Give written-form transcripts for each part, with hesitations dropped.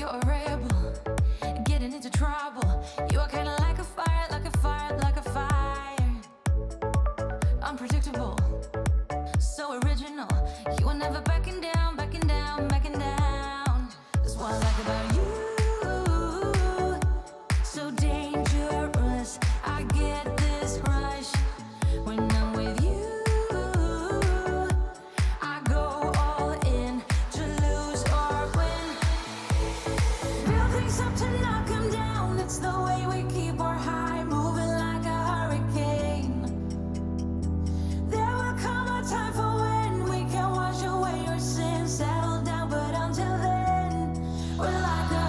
You're a rebel, getting into trouble. You are kinda like a fire, like a fire, like a fire. Unpredictable, so original. You are never backing down, backing down, backing down. That's what I like about you. So dangerous, I get this rush when I'm with you. I go all in to lose or win. Build things up to knock 'em down. It's the way we keep our high, moving like a hurricane. There will come a time for when we can wash away your sins, settle down, but until then, we're like a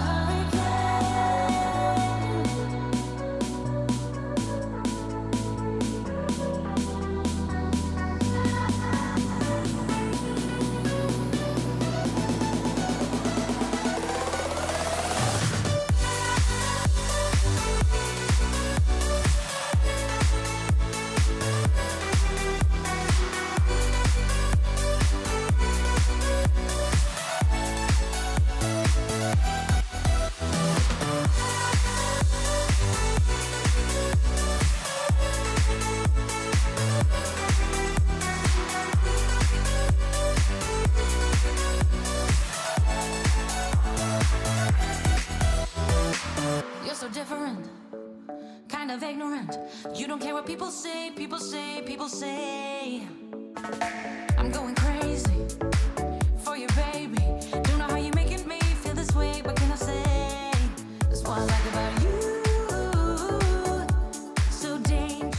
You're so different, kind of ignorant. You don't care what people say, people say, people say. I'm going crazy for you, baby. Don't know how you're making me feel this way. What can I say? That's what I like about you. So dangerous.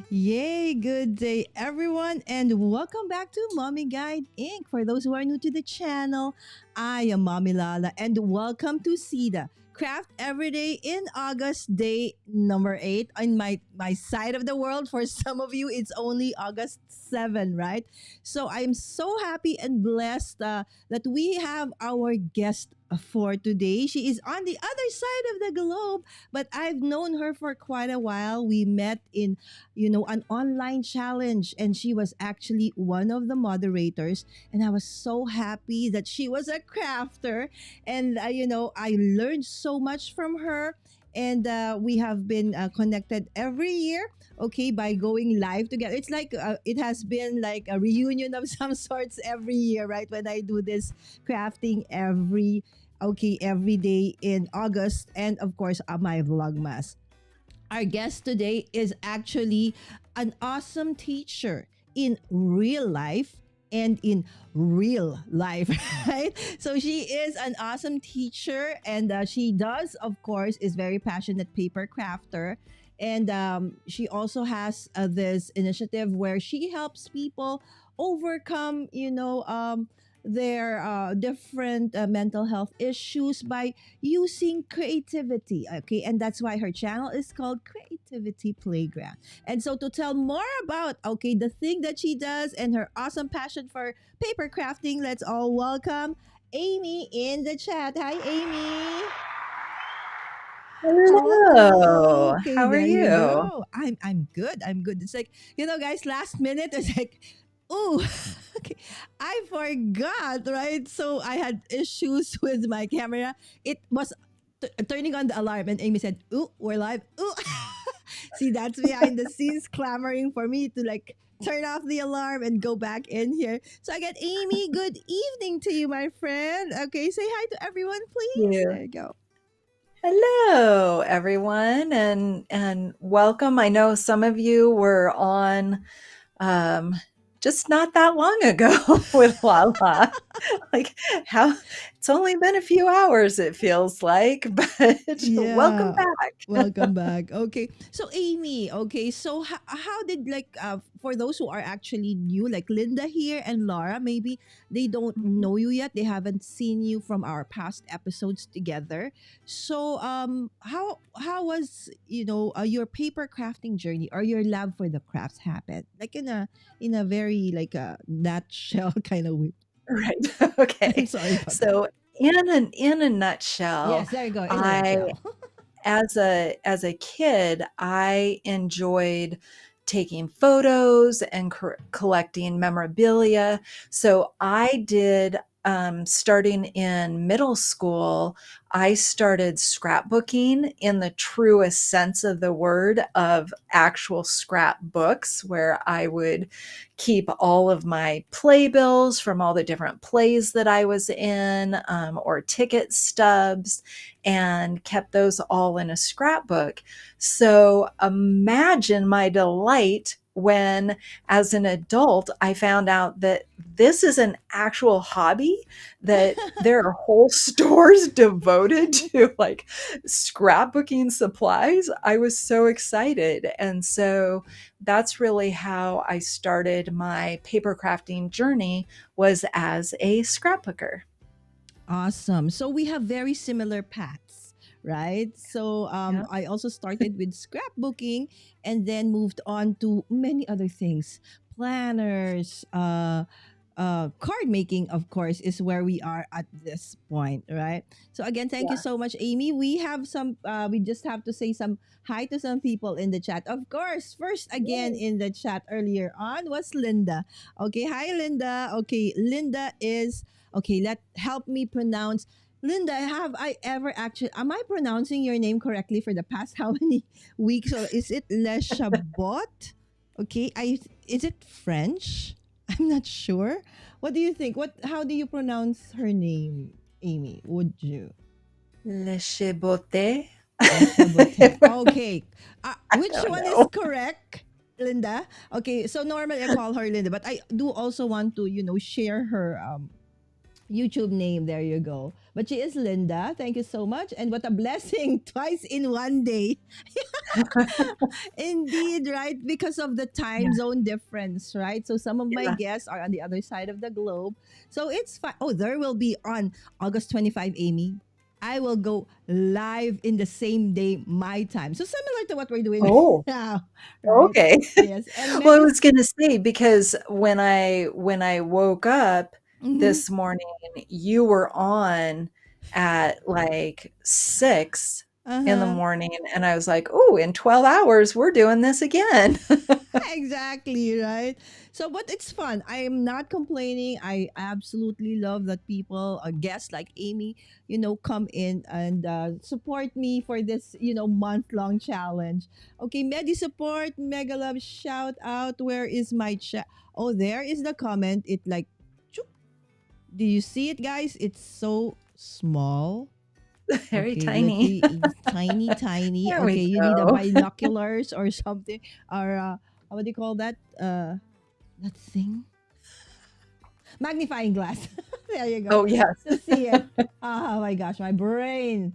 Yay! Good day, everyone, and welcome back to Mommy Guide Inc. For those who are new to the channel, I am Mommy Lala, and welcome to CEDA Craft Every Day in August, day number 8. On my side of the world, for some of you, it's only August 7, right? So I'm so happy and blessed that we have our guest for today. She is on the other side of the globe, but I've known her for quite a while. We met in an online challenge, and she was actually one of the moderators, and I was so happy that she was a crafter. And I learned so much from her, and we have been connected every year, okay, by going live together. It's like it has been like a reunion of some sorts every year, right, when I do this crafting every day in August, and of course my vlogmas. Our guest today is actually an awesome teacher in real life and in real life, right? So she is an awesome teacher, and she does, of course, is very passionate paper crafter. And she also has this initiative where she helps people overcome, their different mental health issues by using creativity. Okay, and that's why her channel is called Creativity Playground. And so to tell more about the thing that she does and her awesome passion for paper crafting, let's all welcome Amy in the chat. Hi, Amy. Hello. Oh, okay, How are there you you? go. I'm good. I'm good. It's like, guys, last minute it's like, oh, okay, I forgot, right? So I had issues with my camera. It was turning on the alarm, and Amy said, "Ooh, we're live." Ooh, see, that's behind the scenes clamoring for me to like turn off the alarm and go back in here. So I get Amy. Good evening to you, my friend. Okay, say hi to everyone, please. You. There you go. Hello, everyone, and welcome. I know some of you were on just not that long ago with Lala. Like how It's only been a few hours, it feels like, but welcome Yeah. back. Welcome back. Okay. So Amy, okay. So how did like for those who are actually new like Linda here and Laura, maybe they don't Mhm. know you yet. They haven't seen you from our past episodes together. So how was, your paper crafting journey or your love for the crafts happen? Like in a very like a nutshell kind of way. Right. I'm Okay. sorry about that. So in a nutshell, Yes, there you go. In a I nutshell. as a kid, I enjoyed taking photos and collecting memorabilia. So I did, starting in middle school, I started scrapbooking in the truest sense of the word of actual scrapbooks, where I would keep all of my playbills from all the different plays that I was in, or ticket stubs, and kept those all in a scrapbook. So imagine my delight when, as an adult, I found out that this is an actual hobby, that there are whole stores devoted to like scrapbooking supplies. I was so excited. And so that's really how I started my paper crafting journey, was as a scrapbooker. Awesome. So we have very similar paths, right? So Yeah. I also started with scrapbooking and then moved on to many other things. Planners, card making, of course, is where we are at this point, right? So again, thank you Yeah. so much, Amy. We have some. We just have to say some hi to some people in the chat. Of course, first again Yay. in the chat earlier on was Linda. Okay, hi Linda. Okay, Linda is okay. Let help me pronounce. Linda, have I ever actually? Am I pronouncing your name correctly for the past how many weeks? Or is it Le Chabot? Okay, I is it French? I'm not sure. What do you think? How do you pronounce her name, Amy? Would you? Le chiboté? Le Chaboté. Okay. I Which don't one is know. correct? Linda. Okay, so normally I call her Linda, but I do also want to, share her YouTube name. There you go. But she is Linda. Thank you so much. And what a blessing twice in one day. Indeed, right? Because of the time Yeah, zone difference, right? So some of my yeah. guests are on the other side of the globe. So it's fine. Oh, there will be on August 25, Amy. I will go live in the same day, my time. So similar to what we're doing Oh, now, right? okay. Yes. And Well, I Megan. was gonna say, because when I woke up Mhm. this morning, you were on at, like, 6 in the Uh-huh. morning, and I was like, "Ooh, in 12 hours, we're doing this again." Exactly, right? So, but it's fun. I am not complaining. I absolutely love that people, guests like Amy, come in and support me for this, month long challenge. Okay, Medi support, mega love, shout out. Where is my chat? Oh, there is the comment. It like, choop. Do you see it, guys? It's so small. Very Okay, let tiny. me tiny, tiny. There we Okay, you need a go. binoculars or something, or what do you call that? That thing, magnifying glass. There you go, Oh, yes. to see it. Oh my gosh, my brain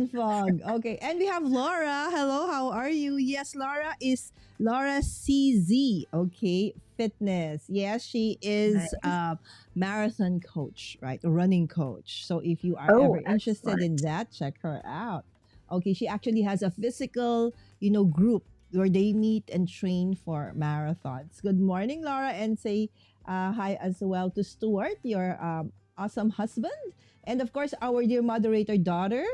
fog. Okay, and we have Laura. Hello, how are you? Yes, Laura is Laura CZ. Okay, fitness. Yes, she is Nice. a marathon coach, right? A running coach. So if you are Oh, ever interested in excellent. that, check her out. Okay, she actually has a physical, group where they meet and train for marathons. Good morning, Laura, and say hi as well to Stuart, your awesome husband. And of course, our dear moderator daughter,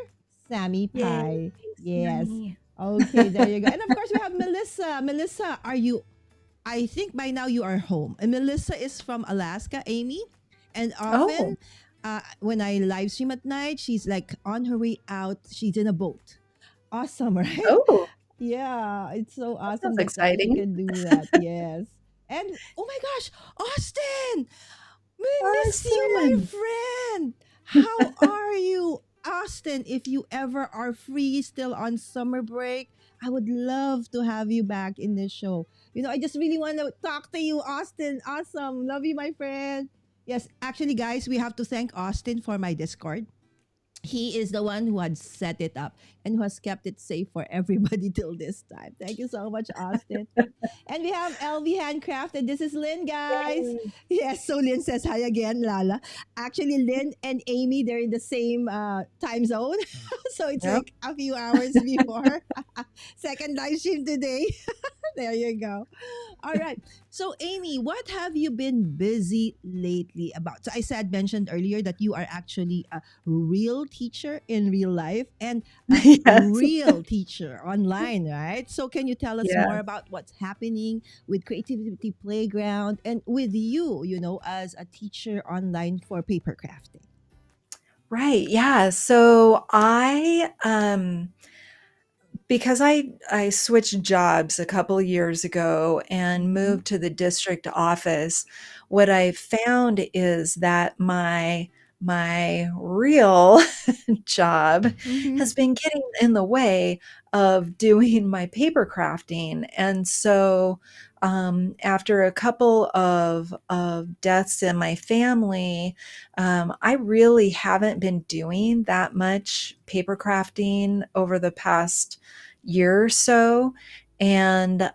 Sammy Yay, Pie. Yes. Sammy. Okay, there you go. And of course, we have Melissa. Melissa, I think by now you are home. And Melissa is from Alaska, Amy. And Oh, often, when I live stream at night, she's like on her way out. She's in a boat. Awesome, right? oh, Yeah, it's so that awesome sounds that she exciting. can do that. Yes. And oh my gosh, Austin, we miss you, my Awesome. friend. How are you, Austin? If you ever are free, still on summer break, I would love to have you back in the show. I just really want to talk to you, Austin. Awesome. Love you, my friend. Yes, actually, guys, we have to thank Austin for my Discord. He is the one who had set it up and who has kept it safe for everybody till this time. Thank you so much, Austin. And we have LV Handcrafted. This is Lynn, guys. Yay. Yes, so Lynn says hi again, Lala. Actually, Lynn and Amy, they're in the same time zone. So it's Yep. like a few hours before. Second live stream today. There you go. All right. So, Amy, what have you been busy lately about? So, I said, mentioned earlier that you are actually a real teacher in real life and a Yes. real teacher online, right? So, can you tell us Yeah. more about what's happening with Creativity Playground and with you, as a teacher online for paper crafting? Right. Yeah. So I because I switched jobs a couple of years ago and Mm-hmm. moved to the district office, what I found is that my real job Mm-hmm. has been getting in the way of doing my paper crafting. And so after a couple of deaths in my family, I really haven't been doing that much paper crafting over the past year or so. And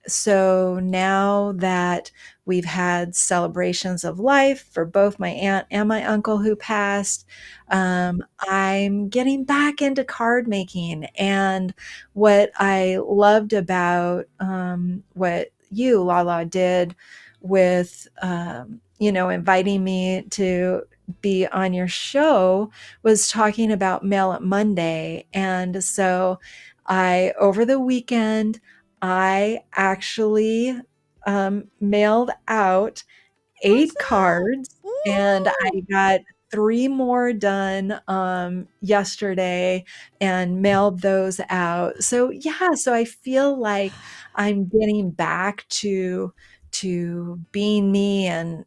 so now that we've had celebrations of life for both my aunt and my uncle who passed, I'm getting back into card making. And what I loved about what you, Lala, did with inviting me to be on your show was talking about Mail It Monday. And so I over the weekend I actually mailed out 8 Awesome. cards, and Woo! I got 3 more done, yesterday and mailed those out. So, yeah, so I feel like I'm getting back to being me and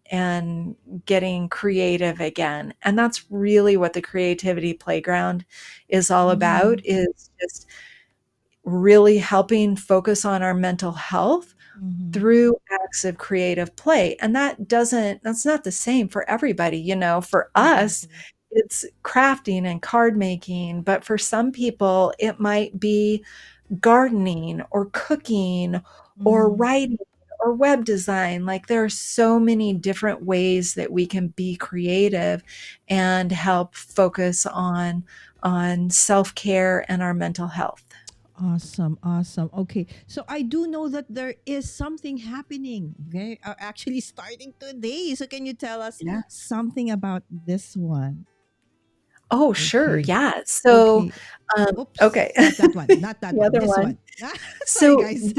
getting creative again, and that's really what the Creativity Playground is all about, Mm-hmm. is just really helping focus on our mental health Mm-hmm. through acts of creative play. And that's not the same for everybody. For us, Exactly. it's crafting and card making, but for some people, it might be gardening or cooking or Mm-hmm. writing or web design. Like there are so many different ways that we can be creative and help focus on self-care and our mental health. Awesome, awesome. Okay, so I do know that there is something happening. Okay, actually starting today. So can you tell us Yeah. something about this one? Oh, sure. Okay, Yeah. So, okay. Oops, okay. not that one. Not that The one. other This one. one. Sorry, So guys.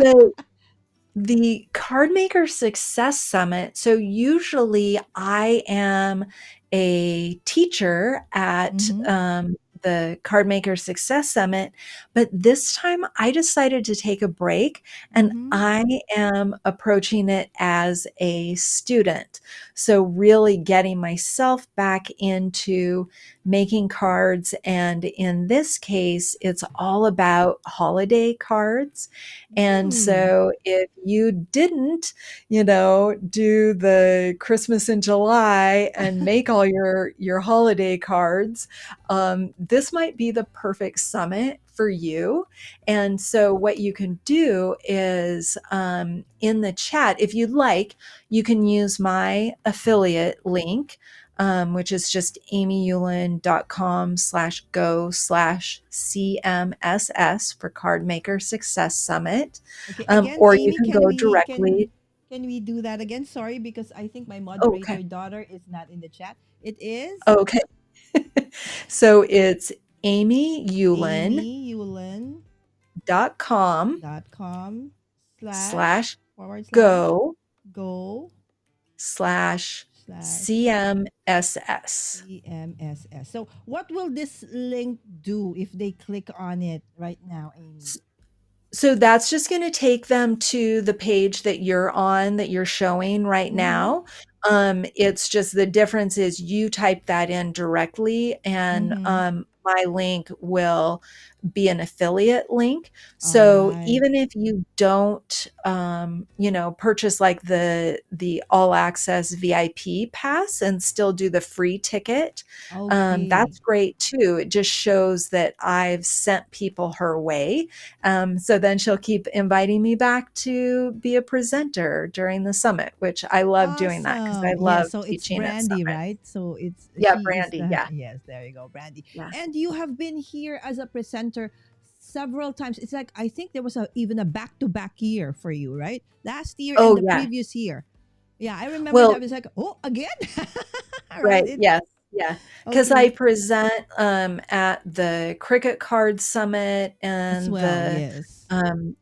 the Card Maker Success Summit. So usually I am a teacher at Mm-hmm. the Card Maker Success Summit, but this time I decided to take a break and Mm-hmm. I am approaching it as a student. So really getting myself back into making cards. And in this case, it's all about holiday cards. And Mm. so if you didn't, do the Christmas in July and make all your holiday cards, this might be the perfect summit for you. And so what you can do is in the chat, if you'd like, you can use my affiliate link, which is just amyulen.com/go/CMSS for Card Maker Success Summit. Okay, again, Or you Amy, can can go we directly. can we do that again? Sorry, because I think my Oh, okay. moderator daughter is not in the chat. It is Okay. So it's amyulen.com amyulen.com/ slash forward slash go go slash slash CMSS. CMSS. So, what will this link do if they click on it right now, Amy? So that's just going to take them to the page that you're on, that you're showing right Mm-hmm. now. It's just the difference is you type that in directly, and Mm-hmm. my link will be an affiliate link. All So right. even if you don't, purchase like the all access VIP pass and still do the free ticket, Okay. that's great too. It just shows that I've sent people her way. So then she'll keep inviting me back to be a presenter during the summit, which I love doing that because I Awesome. love Yes, so it's teaching at Brandy, summits. right? So it's Yeah, she is Brandy. the Yeah. yes, there you go, Brandy. Yeah. And you have been here as a presenter several times. It's like I think there was even a back-to-back year for you, right? Last year and Oh, the yeah. previous year. Yeah, I remember that. Well, I was like, "Oh, again?" Right? right. It's Yes. Yeah. Because I okay present at the Cricket Card Summit as and well. the Yes.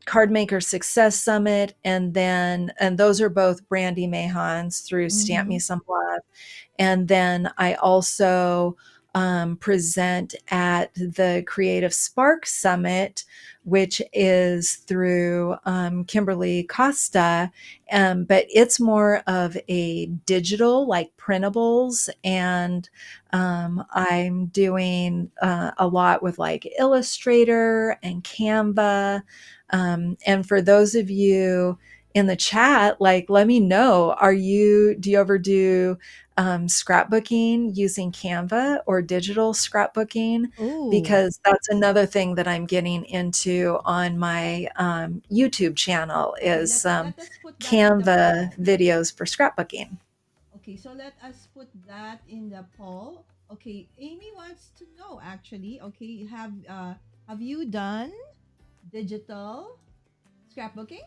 Card Maker Success Summit. And those are both Brandy Mahon's through Stamp Me Mhm. Some Love. And then I also present at the Creative Spark Summit, which is through Kimberly Costa. But it's more of a digital, like printables. And I'm doing a lot with like Illustrator and Canva. And for those of you in the chat, like, let me know, do you ever do scrapbooking using Canva or digital scrapbooking? Oh, Because that's another thing that I'm getting into on my YouTube channel okay. is Let us put that in the Canva poll. videos for scrapbooking. Okay, so let us put that in the poll. Okay, Amy wants to know actually. Okay, have you done digital scrapbooking?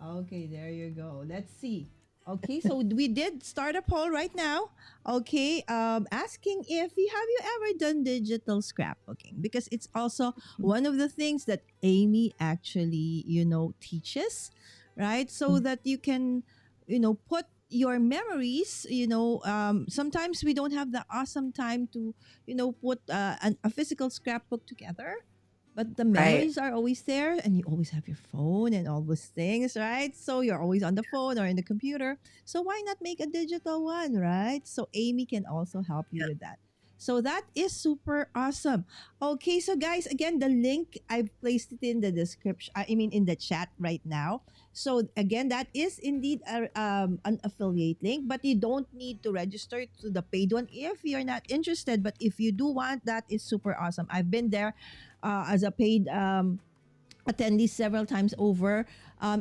Okay, there you go. Let's see. Okay, so we did start a poll right now. Okay, asking if you ever done digital scrapbooking because it's also one of the things that Amy actually teaches, right? So that you can put your memories. Sometimes we don't have the awesome time to put a physical scrapbook together, but the Right. memories are always there, and you always have your phone and all those things, right? So you're always on the phone or in the computer. So why not make a digital one, right? So Amy can also help you with that. So that is super awesome. Okay, so guys, again, the link I've placed it in the description. I mean, in the chat right now. So again, that is indeed an affiliate link, but you don't need to register to the paid one if you're not interested. But if you do want, that is super awesome. I've been there as a paid attendee several times over.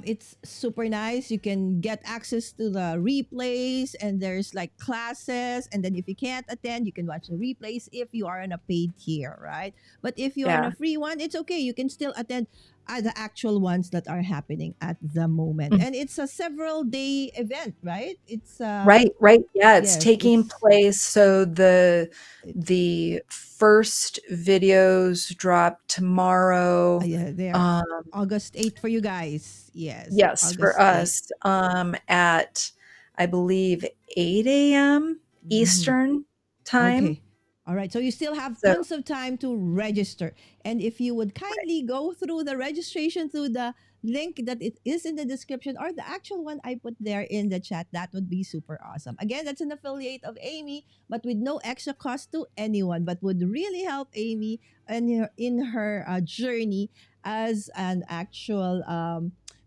It's super nice. You can get access to the replays, and there's like classes. And then if you can't attend, you can watch the replays if you are on a paid tier, right? But if you are on a Yeah. free one, it's okay. You can still attend the actual ones that are happening at the moment. Mhm. And it's a several day event, right? It's Right, right. Yeah, it's yes, taking place. So it's the first videos drop tomorrow. yeah, there. Um, August 8th for you guys. Yes, yes, for August 8th. us, at I believe 8 a.m. Mhm. Eastern time. Okay. All right. So you still have So tons of time to register. And if you would kindly go through the registration through the link that it is in the description or the actual one I put there in the chat, that would be super awesome. Again, that's an affiliate of Amy, but with no extra cost to anyone, but would really help Amy in her journey as an actual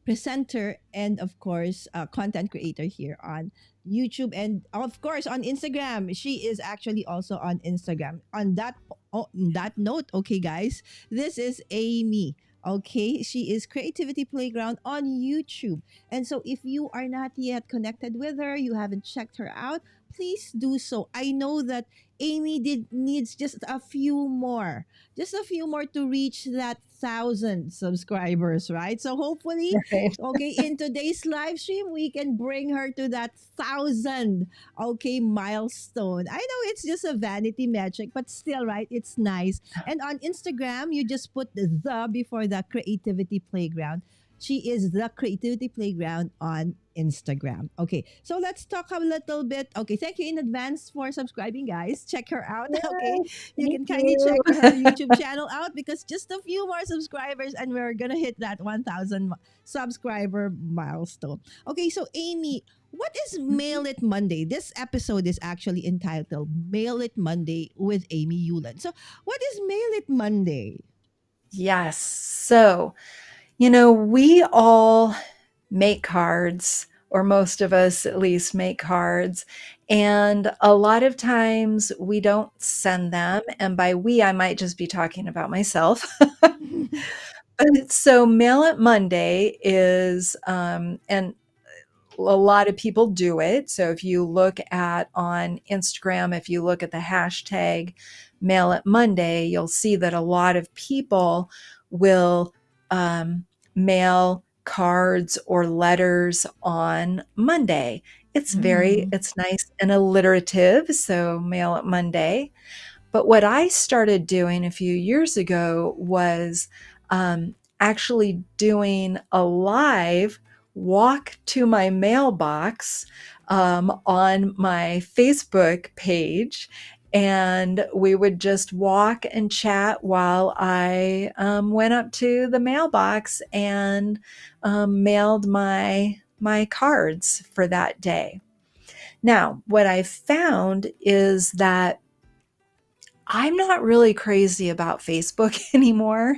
presenter and, of course, content creator here on YouTube, and of course on Instagram. She is actually also on Instagram. On that note, okay, guys, this is Amy. Okay, she is Creativity Playground on YouTube. And so if you are not yet connected with her, you haven't checked her out, please do so. I know that Amy did needs just a few more to reach that 1,000 subscribers, right? So hopefully, right. okay, in today's live stream, we can bring her to that 1,000, okay, milestone. I know it's just a vanity metric, but still, right? It's nice. And on Instagram, you just put the before the Creativity Playground. She is the Creativity Playground on Instagram. Okay, so let's talk a little bit. Okay, thank you in advance for subscribing, guys. Check her out. Okay, Yes, you thank can kindly check you. her YouTube channel out because just a few more subscribers and we're gonna hit that 1,000 subscriber milestone. Okay, so Amy, what is Mail It Monday? This episode is actually entitled Mail It Monday with Amy Ulen. So, what is Mail It Monday? Yes. So, we all make cards, or most of us at least make cards. And a lot of times we don't send them. And by we, I might just be talking about myself. But so Mail It Monday is, and a lot of people do it. So if you look at on Instagram, if you look at the hashtag Mail It Monday, you'll see that a lot of people will mail cards or letters on Monday. Mm, It's nice and alliterative. So Mail It Monday. But what I started doing a few years ago was actually doing a live walk to my mailbox on my Facebook page. And we would just walk and chat while I went up to the mailbox and mailed my cards for that day. Now, what I found is that I'm not really crazy about Facebook anymore.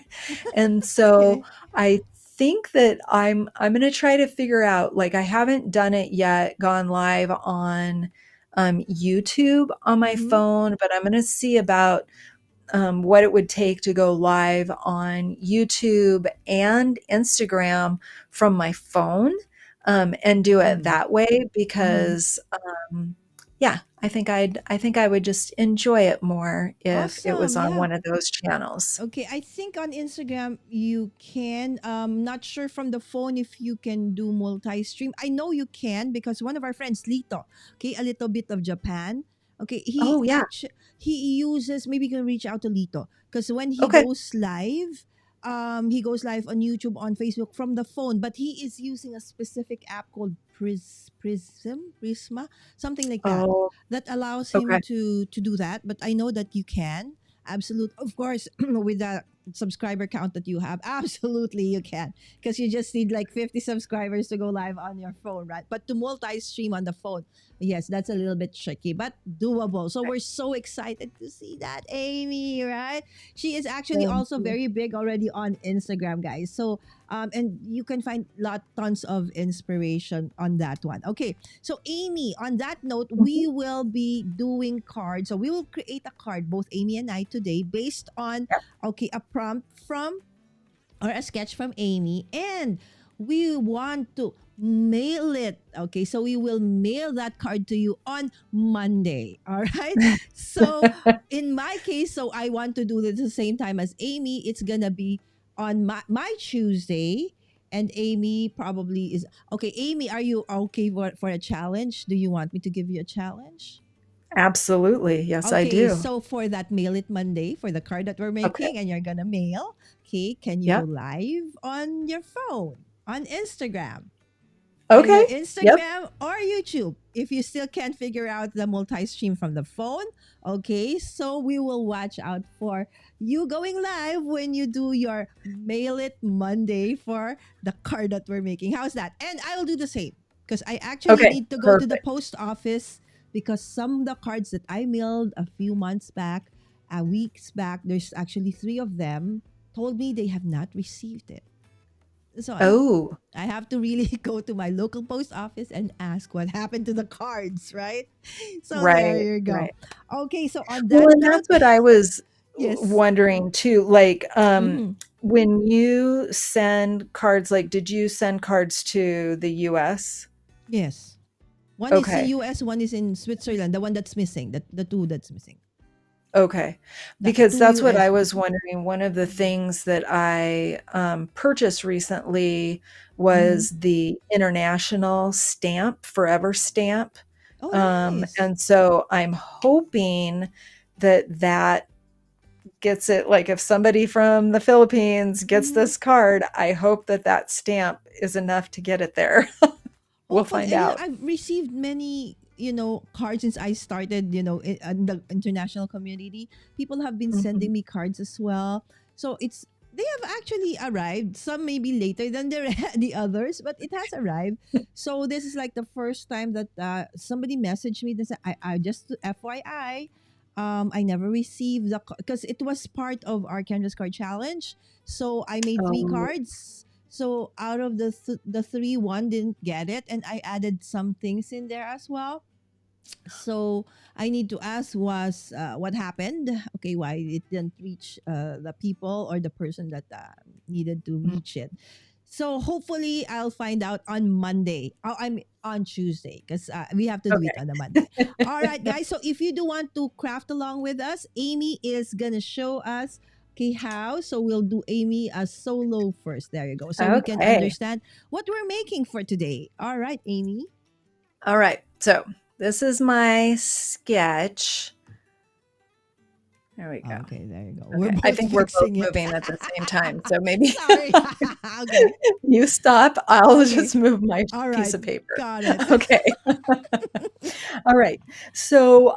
And so okay. I think that I'm going to try to figure out, like, I haven't done it yet, gone live on YouTube on my Mm-hmm. phone, but I'm going to see about what it would take to go live on YouTube and Instagram from my phone, and do it Mm, that way mm-hmm. because yeah, I think I would just enjoy it more if it was Awesome. on Yeah. one of those channels. Okay, I think on Instagram you can. Not sure from the phone if you can do multi-stream. I know you can because one of our friends, Lito, okay, a little bit of Japan. Okay, Oh yeah. he uses, maybe you can reach out to Lito because when Okay. he goes live on YouTube, on Facebook from the phone, but he is using a specific app called Prisma, something like that, Oh, that allows him okay. to do that. But I know that you can. Absolute, of course, with that subscriber count that you have, absolutely you can, because you just need like 50 subscribers to go live on your phone, right? But to multi-stream on the phone, yes, that's a little bit tricky, but doable. So we're so excited to see that, Amy, right? She is actually Thank also you. very big already on Instagram, guys. So and you can find tons of inspiration on that one. Okay, so Amy, on that note, Mhm. we will be doing cards. So we will create a card, both Amy and I today, based on, Yep. okay, a prompt from, or a sketch from Amy, and we want to mail it. Okay, so we will mail that card to you on Monday. All right. So in my case, so I want to do this at the same time as Amy. It's gonna be on my Tuesday. And Amy probably is okay. Amy, are you okay for a challenge? Do you want me to give you a challenge? Absolutely. Yes, I Okay, do. so for that Mail It Monday, for the card that we're Okay. making and you're gonna mail, okay, can you go Yep. live on your phone, on Instagram? Either Okay. Yep. Instagram or YouTube. If you still can't figure out the multi stream from the phone, okay, so we will watch out for you going live when you do your Mail It Monday for the card that we're making. How's that? And I'll do the same because I actually Okay. need to go to the Perfect. post office because some of the cards that I mailed a few months back, weeks back, there's actually three of them, told me they have not received it. So Oh, I have to really go to my local post office and ask what happened to the cards, right? So there right, you go. right. Okay, so on Well, that and note, that's what I was yes. wondering too. Like, Hmm. when you send cards, like, did you send cards to the US? Yes. One is in Okay. US, one is in Switzerland, the one that's missing, the two that's missing. Okay. The Because two that's what I US was one. wondering. One of the Mm-hmm. things that I purchased recently Mm-hmm. was the international stamp, Forever stamp. Oh, nice. And so I'm hoping that that gets it. Like, if somebody from the Philippines gets Mm-hmm. this card, I hope that that stamp is enough to get it there. We'll Hopefully, find out. I've received many, cards since I started, in the international community. People have been Mhm. sending me cards as well. So they have actually arrived. Some maybe later than the others, but it has arrived. So this is like the first time that somebody messaged me. They said, I just FYI, I never received because it was part of our Canvas card challenge. So I made three Oh, cards. So out of the three, one didn't get it, and I added some things in there as well. So I need to ask was what happened? Okay, why it didn't reach the people or the person that needed to mm, reach it. So hopefully I'll find out on Monday. Oh, I'm on Tuesday because we have to do it on a Monday. All right, guys. So if you do want to craft along with us, Amy is gonna show us. Okay, how? So we'll do Amy as solo first. There you go. So we can okay. understand what we're making for today. All right, Amy. All right. So this is my sketch. There we go. Okay, there you go. We're Okay. I both think we're both fixing it. moving at the same time. So maybe Sorry. Okay. you stop. I'll Okay. just move my All piece right. of paper. Got it. Okay. All right. So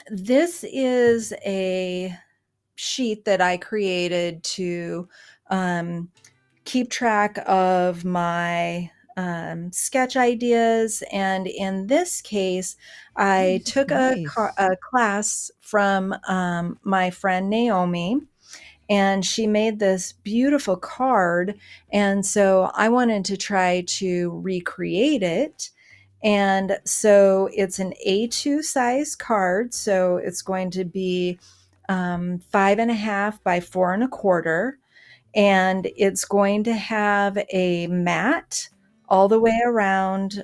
this is a sheet that I created to um, keep track of my sketch ideas. And in this case, Oh, I this is took nice. a class from my friend Naomi, and she made this beautiful card. And so I wanted to try to recreate it. And so it's an A2 size card. So it's going to be 5.5 by 4.25, and it's going to have a mat all the way around,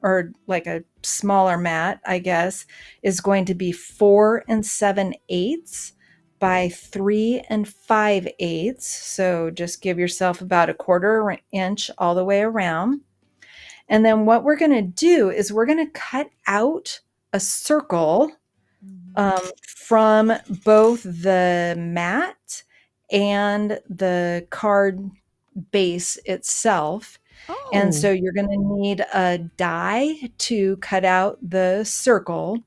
or like a smaller mat, I guess, is going to be 4 7/8 by 3 5/8. So just give yourself about a 1/4 inch all the way around. And then what we're going to do is we're going to cut out a circle Mhm. from both the mat and the card base itself. And Oh. so you're going to need a die to cut out the circle.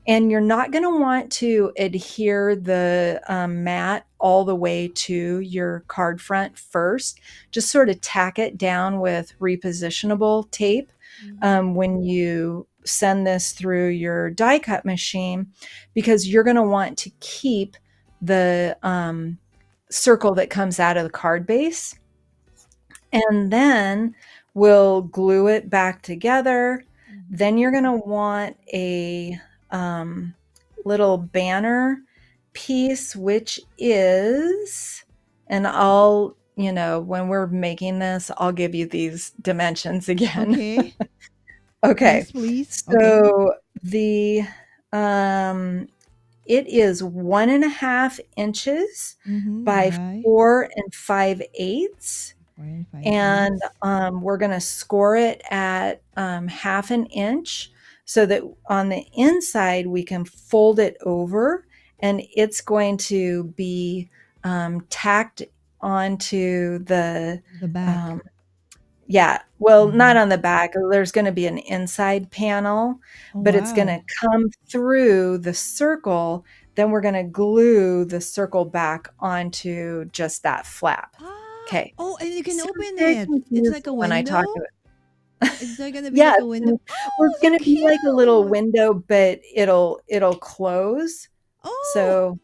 And you're not going to want to adhere the mat all the way to your card front first. Just sort of tack it down with repositionable tape Mhm. when you send this through your die cut machine, because you're going to want to keep the circle that comes out of the card base. And then we'll glue it back together. Mhm. Then you're going to want a um, little banner piece, which is, and I'll, when we're making this, I'll give you these dimensions again. Okay. Okay. Yes, please. Okay. So the, um, it is 1.5 inches Mm-hmm. by Bye. 4 5/8. 4 5/8. And we're going to score it at 1/2 inch, so that on the inside we can fold it over, and it's going to be tacked onto the The back. um, yeah, well, not Mm-hmm. on the back. There's going to be an inside panel, Oh, but it's going to wow. come through the circle. Then we're going to glue the circle back onto just that flap. Ah. Okay. Oh, and you can Sounds open very it. It's like confusing a when I talk window. to it. Is there gonna be like Yes, a window? and we're Oh, so gonna be like a little cute. window, but it'll close. Oh, So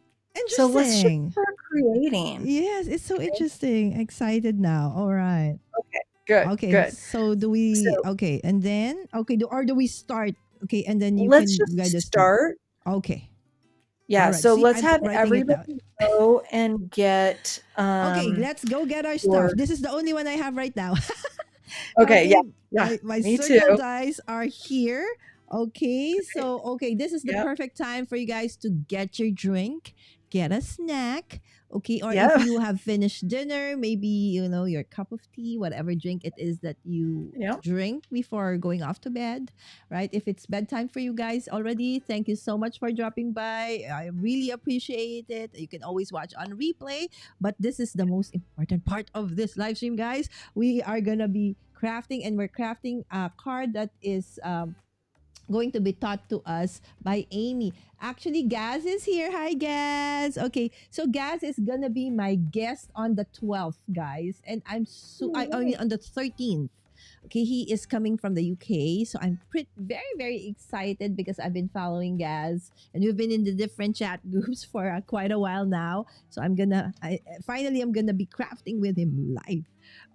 let's just interesting. start creating. Yes, it's so Okay, interesting. Excited now. All right. okay, good, Okay, good. so do So we okay, and then okay, do we start? Okay, and then you let's can just guide us through. start. Okay. All Yeah, right. so See, let's I'm have writing it down. everybody go and get Okay, let's go get our stuff. your This is the only one I have right now. okay, yeah, Okay, yeah, my me too. circle dice are here. Okay, so okay, this is the Yep, perfect time for you guys to get your drink, get a snack. Okay, or if yep, you have finished dinner, maybe your cup of tea, whatever drink it is that you yep. drink before going off to bed, right? If it's bedtime for you guys already, thank you so much for dropping by. I really appreciate it. You can always watch on replay, but this is the most important part of this live stream, guys. We are gonna be crafting, and we're crafting a card that is going to be taught to us by Amy. Actually, Gaz is here. Hi, Gaz. Okay, so Gaz is gonna be my guest on the 12th, guys, and I mean on the 13th. Okay, he is coming from the UK, so I'm very very excited because I've been following Gaz, and we've been in the different chat groups for quite a while now. So finally I'm gonna be crafting with him live.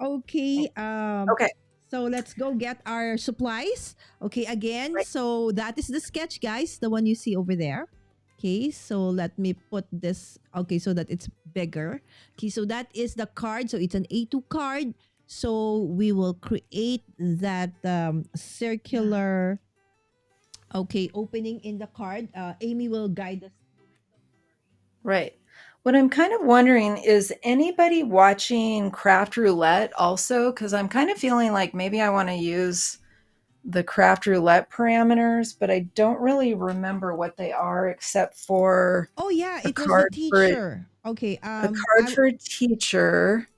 Okay, Okay. so let's go get our supplies. Okay, again, Right. so that is the sketch, guys, the one you see over there. Okay, so let me put this, okay, so that it's bigger. Okay, so that is the card. So it's an A2 card. So we will create that circular, okay, opening in the card. Amy will guide us. Right. What I'm kind of wondering is anybody watching Craft Roulette also? Because I'm kind of feeling like maybe I want to use the Craft Roulette parameters, but I don't really remember what they are except for Oh yeah, a it was the card for teacher. Okay, a card for a teacher.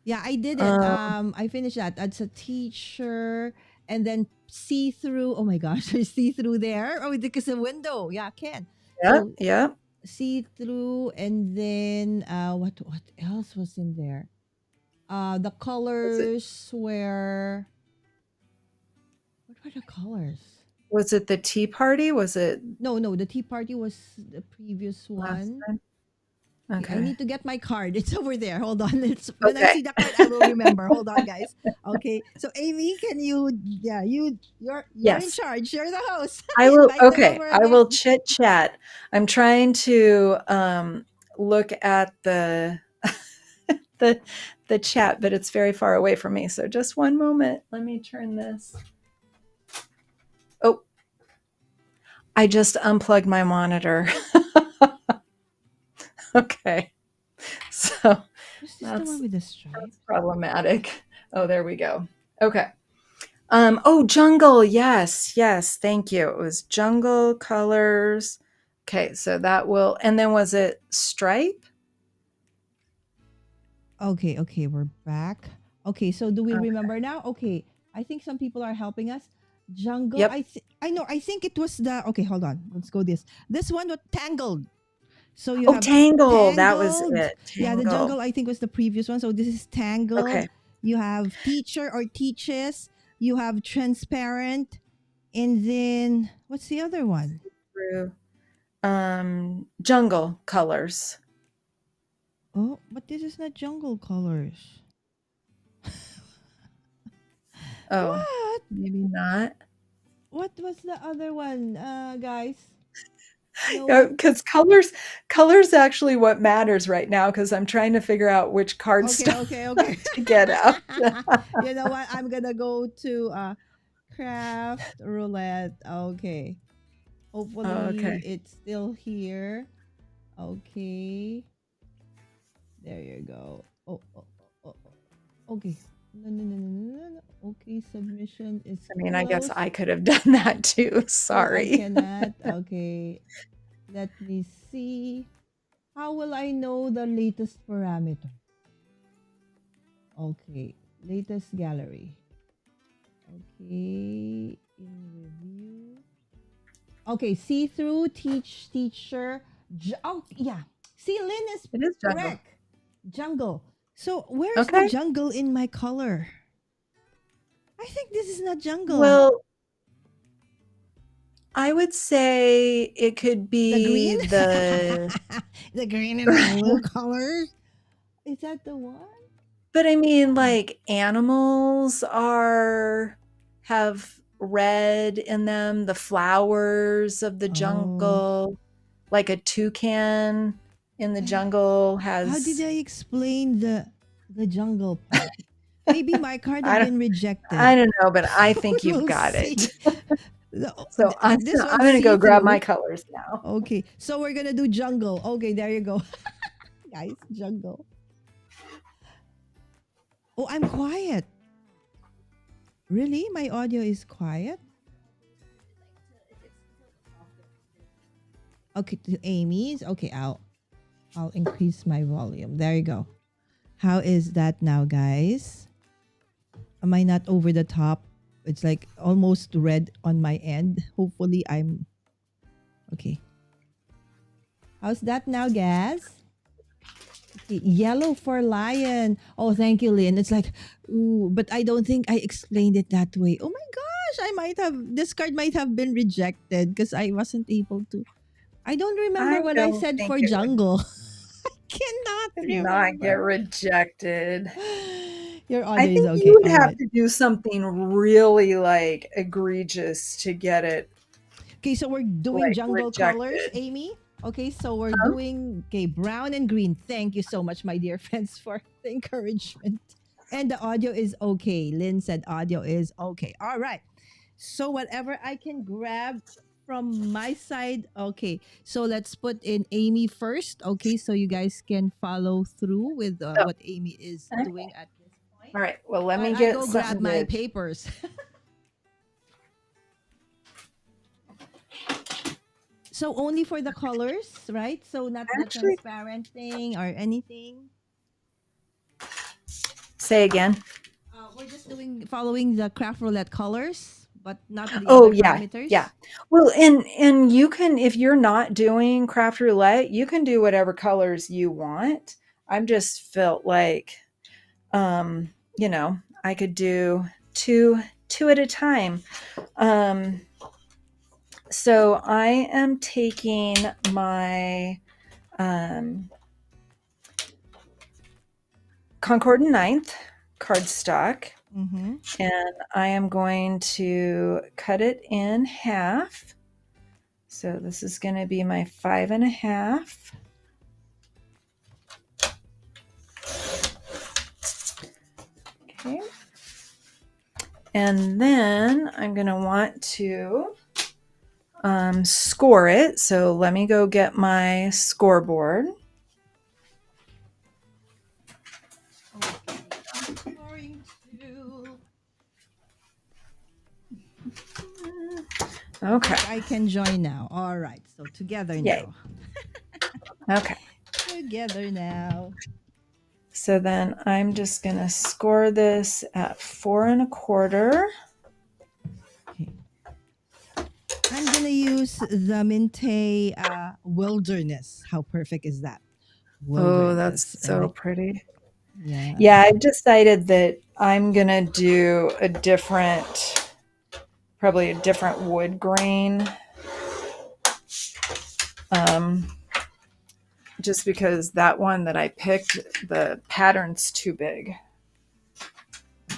yeah, I did it. Um, I finished that. That's a teacher, and then see through. Oh my gosh, there's see through there. Oh, because a window. Yeah, can. yeah, So yeah. see through, and then what else was in there? The Was it colors were. What were the colors? was it the tea party? Was it No, no, the tea party was the previous last one. time? Okay, I Okay. need to get my card. It's over there. Hold on. It's when I Okay. see the card, I will remember. Hold on, guys. Okay. So Amy, can you? Yeah, you're in Yes. charge. You're the host. I will Invite them okay, over I again. will chit chat. I'm trying to look at the the chat, but it's very far away from me. So just one moment. Let me turn this. Oh, I just unplugged my monitor. Okay. So Was this the that's one with the stripe? problematic. Oh, there we go. Okay. Oh, jungle. Yes, yes. Thank you. It was jungle colors. Okay, so that will, and then was it stripe? Okay, okay, we're back. Okay, so do we Okay. remember now? Okay, I think some people are helping us. Jungle. Yep. I know. I think it was the. Okay, hold on. Let's go this one was tangled. So you Oh, have tangle. That was tangled. it. Yeah, the Tangle. jungle I think was the previous one. So this is tangled. Okay. You have teacher or teaches. You have transparent. And then what's the other one? Through jungle colors. Oh, but this is not jungle colors. Oh, What? maybe not. What was the other one, guys? No Yeah, one. because colors actually what matters right now because I'm trying to figure out which card Okay, stock okay, okay. to get out. You know what? I'm gonna go to craft roulette. Okay. Hopefully Okay. it's still here. Okay. There you go. Okay. No, no, no, no, no, no, no. Okay, submission is I mean, I guess closed. I could have done that too. Oh, I Sorry. cannot. Okay. Let me see. How will I know the latest parameter? Okay. Latest gallery. Okay. In review. Okay. See through, teacher. Oh, yeah. See, Lynn is It is jungle. correct. Jungle. So, where's the Okay. jungle in my color? I think this is not jungle. Well, I would say it could The be green? The green and the blue colors? Is that the one? but I mean, like animals have red in them, the flowers of the Oh. jungle, like a toucan in the I, jungle how did has, I explain the jungle part? Maybe my card I have don't, been I rejected. don't know, but I think We you've will got see. it. So This I'm one going to see go grab my through. colors now. Okay, so we're gonna do jungle. Okay, there you go, guys. Jungle. Oh, I'm quiet. Really, my audio is quiet. Okay, to Amy's. Okay, I'll increase my volume. There you go. How is that now, guys? Am I not over the top? It's like almost red on my end. Hopefully I'm okay. How's that now, Gaz? Okay, yellow for lion. Oh, thank you, Lynn. It's like, ooh, but I don't think I explained it that way. Oh my gosh, this card might have been rejected because I wasn't able to. I don't remember I what I don't said think for it would jungle. Cannot not get remember. rejected. Your I audio is think you okay. would All have right. to do something really like egregious to get it Okay, so we're doing like jungle colors, rejected. Amy. Okay, so we're Huh? doing brown and green. Thank you so much, my dear friends, for the encouragement. And the audio is okay. Lynn said audio is okay. All right. So whatever I can grab from my side. Okay. So let's put in Amy first. Okay, so you guys can follow through with Oh, what Amy is okay. doing at this point. All right. Well, let While me I get go grab something my to. papers. So only for the colors, right? So not the Actually, transparent thing or anything. say again. We're just doing following the craft roulette colors, but not the Oh other yeah, yeah. parameters. Well, and you can, if you're not doing craft roulette, you can do whatever colors you want. I'm just felt like, you know, I could do two at a time. Um, so I am taking my Concord and Ninth cardstock, Mm-hmm. and I am going to cut it in half. So this is going to be my 5.5. Okay. And then I'm going to want to score it. So let me go get my scoreboard. Okay, I'm going to. I Okay. think I can join now. All right, so together Yay. now. Okay. Together now. So then I'm just going to score this at 4.25. Okay. I'm gonna use the Minte Wilderness. How perfect is that? Oh, that's Wilderness. so pretty. Yeah. Yeah, I've decided that I'm going to do probably a different wood grain. Just because that one that I picked, the pattern's too big.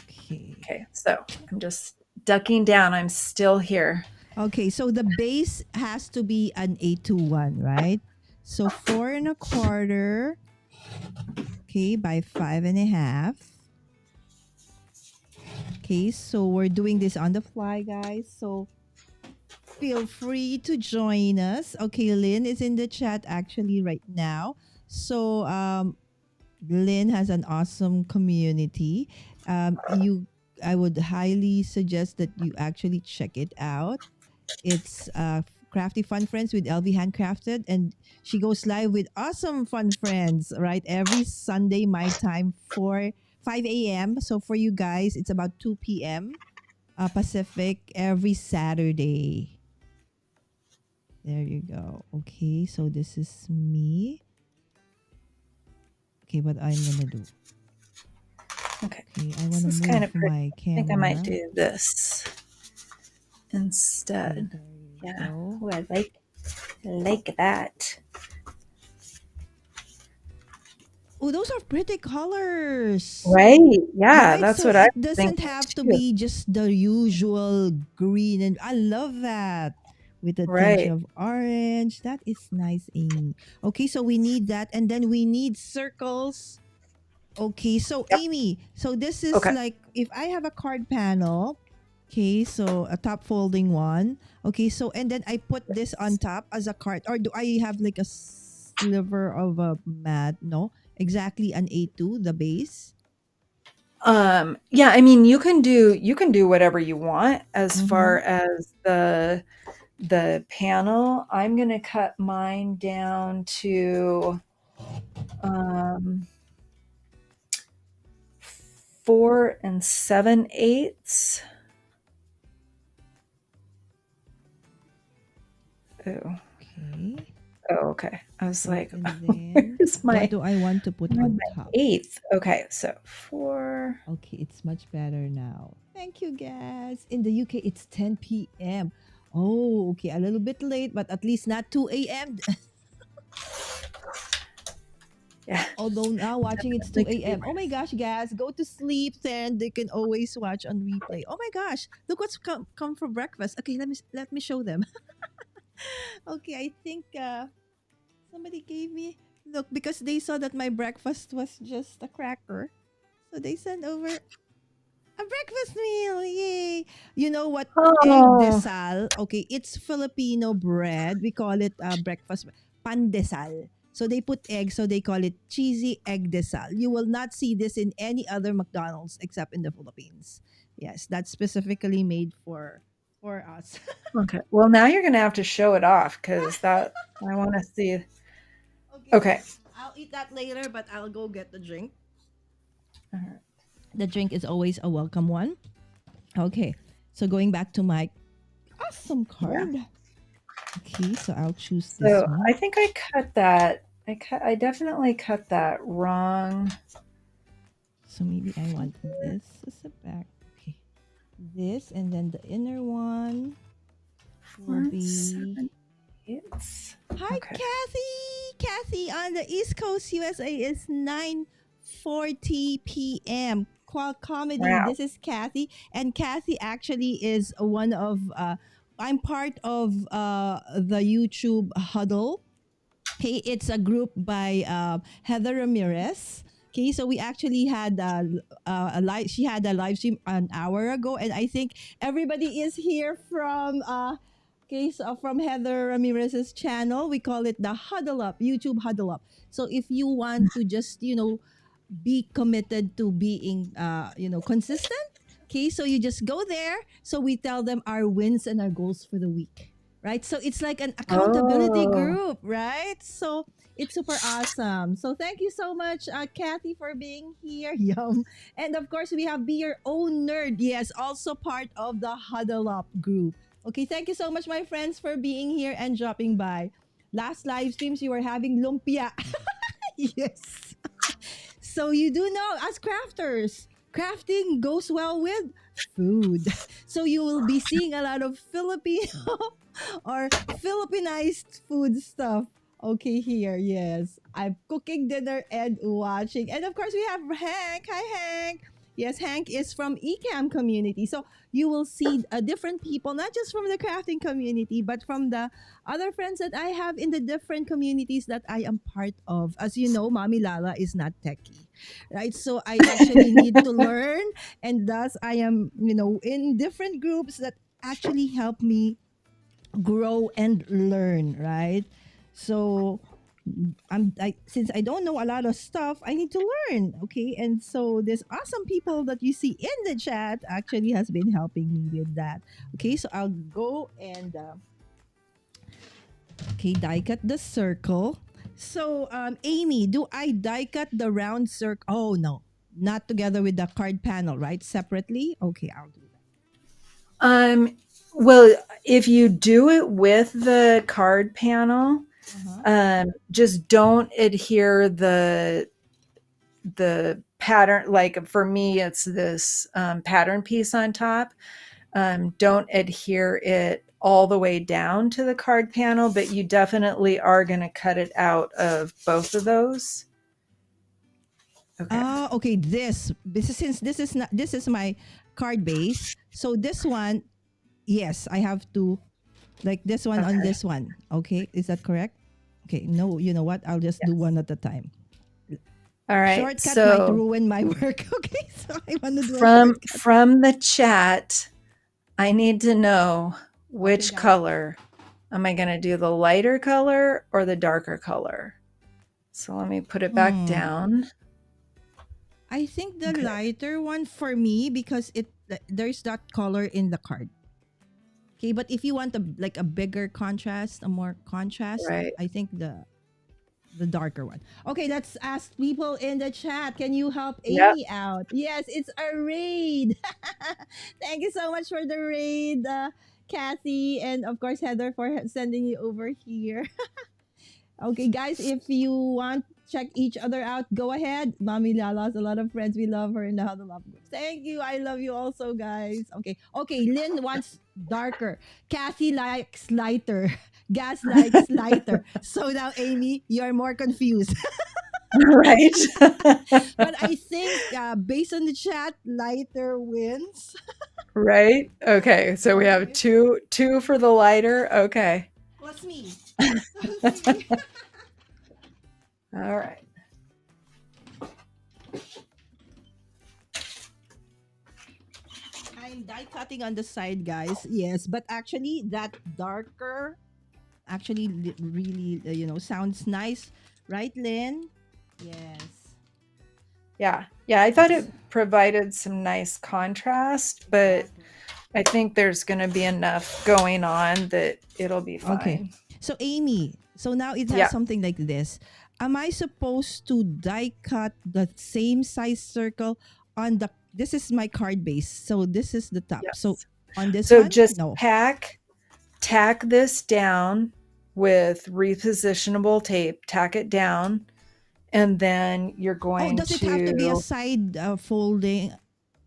Okay. Okay, so I'm just ducking down. I'm still here. Okay, so the base has to be an 8 to 1, right? So 4.25, okay, by 5.5. Okay, so we're doing this on the fly, guys. So feel free to join us. Okay, Lynn is in the chat actually right now. So Lynn has an awesome community. I would highly suggest that you actually check it out. It's Crafty Fun Friends with LV Handcrafted, and she goes live with awesome fun friends, right? Every Sunday, my time, for 5 a.m. So for you guys, it's about 2 p.m. Pacific every Saturday. There you go. Okay, so this is me. Okay, what I'm gonna do. Okay, Okay, I this wanna is kind move of pretty. my I think I might camera. do this Okay, instead. there you Yeah, go. oh, I like that. Oh, those are pretty colors. Right? Yeah, Right? that's So what I it was doesn't thinking have to too. be just the usual green. And I love that with a tinge Right. of orange. That is nice, Amy. Okay, so we need that. And then we need circles. Okay, so Yep. Amy, so this is Okay. like if I have a card panel, okay, so a top folding one. Okay, so and then I put this on top as a card, or do I have like a sliver of a mat? No, exactly an A2, the base. Yeah, I mean you can do whatever you want as Mm-hmm. far as the panel. I'm gonna cut mine down to um 4 7/8. Oh, Okay. okay. I was like, And then where's what my, do I want to put where's on my top? eighth? Okay, so 4. Okay, it's much better now. Thank you, guys. In the UK, it's 10 p.m. Oh, okay, a little bit late, but at least not 2 a.m. Yeah, Although now watching it's 2 definitely could be a.m. Oh my gosh, guys, go to sleep then they can always watch on replay. Oh my gosh, look what's come for breakfast. Okay, let me show them. Okay, I think somebody gave me look because they saw that my breakfast was just a cracker. So they sent over a breakfast meal. Yay. You know what? Egg Oh, desal. Okay, it's Filipino bread. We call it breakfast pandesal. So they put egg, so they call it cheesy egg desal. You will not see this in any other McDonald's except in the Philippines. Yes, that's specifically made for us. okay. Well, now you're gonna have to show it off because that I want to see. Okay, Okay. I'll eat that later, but I'll go get the drink. Alright. The drink is always a welcome one. Okay, so going back to my awesome Yeah. card. Okay, so I'll choose this So one. I think I cut that. I definitely cut that wrong. So maybe I want this as a back. Okay, this and then the inner one will 4 be. 7/8. Hi, Okay. Kathy. Kathy on the East Coast, USA is 9:40 p.m. Qual Comedy. Wow. This is Kathy, and Kathy actually is one of. I'm part of the YouTube Huddle. Okay, it's a group by Heather Ramirez. Okay, so we actually had a live. She had a live stream an hour ago, and I think everybody is here from. Okay, so from Heather Ramirez's channel, we call it the Huddle Up, YouTube Huddle Up. So if you want to just be committed to being consistent, okay, so you just go there. So we tell them our wins and our goals for the week, right? So it's like an accountability Oh. group, right? So it's super awesome. So thank you so much, Kathy, for being here. Yum. And of course, we have Be Your Own Nerd. Yes, also part of the Huddle Up group. Okay, thank you so much, my friends, for being here and dropping by. Last live streams, you were having lumpia. Yes. So you do know, as crafters, crafting goes well with food. So you will be seeing a lot of Filipino or Filipinized food stuff. Okay, here, yes. I'm cooking dinner and watching. And of course, we have Hank. Hi, Hank. Yes, Hank is from Ecamm community. So you will see different people, not just from the crafting community, but from the other friends that I have in the different communities that I am part of. As you know, Mommy Lala is not techie, right? So I actually need to learn, and thus I am, in different groups that actually help me grow and learn, right? So since I don't know a lot of stuff, I need to learn, okay? And so this awesome people that you see in the chat actually has been helping me with that. Okay, so I'll go and die cut the circle. So Amy, do I die cut the round circle? Oh no, not together with the card panel, right? Separately. Okay, I'll do that. Well, if you do it with the card panel, just don't adhere the pattern. Like for me, it's this pattern piece on top. Don't adhere it all the way down to the card panel, but you definitely are going to cut it out of both of those. Okay. Okay. Since this is my card base. So this one, yes, I have to like this one on Okay. this one. Okay, is that correct? Okay. No, you know what? I'll just do one at a time. All right. Shortcut So might ruin my work. Okay, so I want to do a shortcut. from the chat, I need to know which guys. color. Am I going to do the lighter color or the darker color? So let me put it back down. I think the Okay. lighter one for me because there's that color in the card. Okay, but if you want a bigger contrast, a more contrast, Right. I think the the darker one. Okay, let's ask people in the chat. Can you help Yep. Amy out? Yes, it's a raid. Thank you so much for the raid, Kathy, and of course Heather for sending you over here. Okay, guys, if you want check each other out, go ahead. Mommy Lala has a lot of friends. We love her in the Huddle Up group. Thank you. I love you also, guys. Okay. Lynn wants darker. Kathy likes lighter. Gas likes lighter. So now, Amy, you're more confused. Right. But I think based on the chat, lighter wins. Right. Okay. So we have Okay. two for the lighter. Okay. Plus me. Plus me. All right. I'm die cutting on the side, guys. Yes, but actually that darker actually really sounds nice, right, Lynn? Yes. Yeah. Yeah. I thought it provided some nice contrast, but I think there's going to be enough going on that it'll be fine. Okay. So Amy, so now it has Yeah. something like this. Am I supposed to die cut the same size circle on the? This is my card base. So this is the top. Yes. So on this So one, just no. tack this down with repositionable tape. Tack it down, and then you're Oh, going does it have to be a side folding,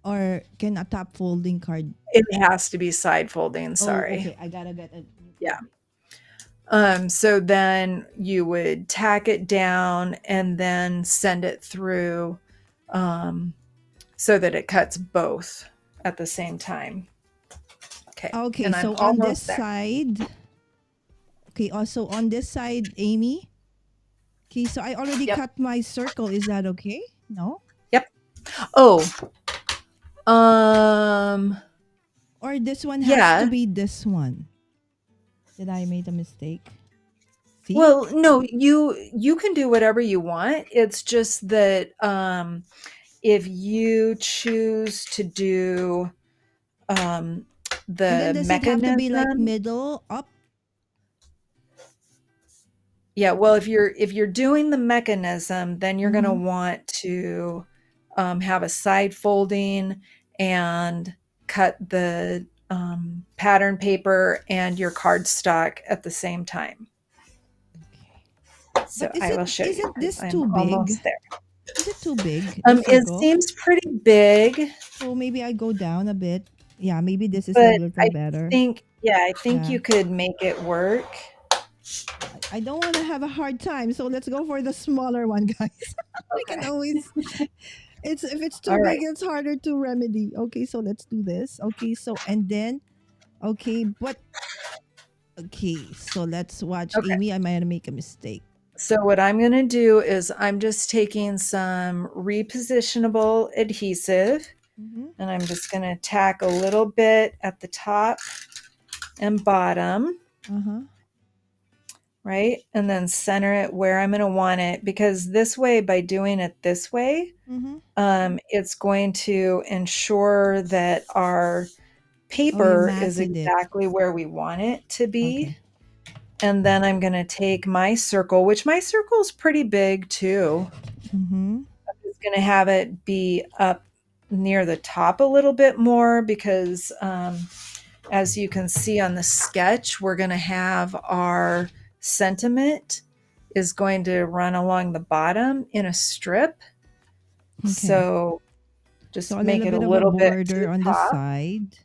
or can a top folding card? It has to be side folding. Sorry. Oh, okay. I gotta get it. Yeah. So then you would tack it down and then send it through so that it cuts both at the same time. Okay. Okay, And so I'm on this almost there. side. Okay, also on this side, Amy. Okay, so I already Yep. cut my circle. Is that okay? No? Yep. Oh. Um Or this one has yeah. to be this one. Did I make a mistake? See? Well, no, you can do whatever you want. It's just that if you choose to do and then the does it have to be like mechanism. middle up? Yeah, well, if you're doing the mechanism, then you're going to want to have a side folding and cut the pattern paper and your cardstock at the same time. Okay. So But I will show you. isn't this 'cause I'm too big? almost there. Is it too big? The It circle? seems pretty big, So maybe I go down a bit. Yeah, maybe this is a but little I better. think Yeah. you could make it work. I don't want to have a hard time, so let's go for the smaller one, guys. We can Okay. always. If it's too All big, right. it's harder to remedy. Okay, so let's do this. Okay, so and then, okay, so let's watch. Okay. Amy, I might make a mistake. So what I'm going to do is I'm just taking some repositionable adhesive and I'm just going to tack a little bit at the top and bottom, right? And then center it where I'm going to want it, because this way, by doing it this way, it's going to ensure that our paper is matted it. exactly where we want it to be. Okay. And then I'm going to take my circle, which my circle is pretty big too. I'm just going to have it be up near the top a little bit more because as you can see on the sketch, we're going to have our sentiment is going to run along the bottom in a strip. Okay. So just So make it a bit little of a bit border to on top. the side.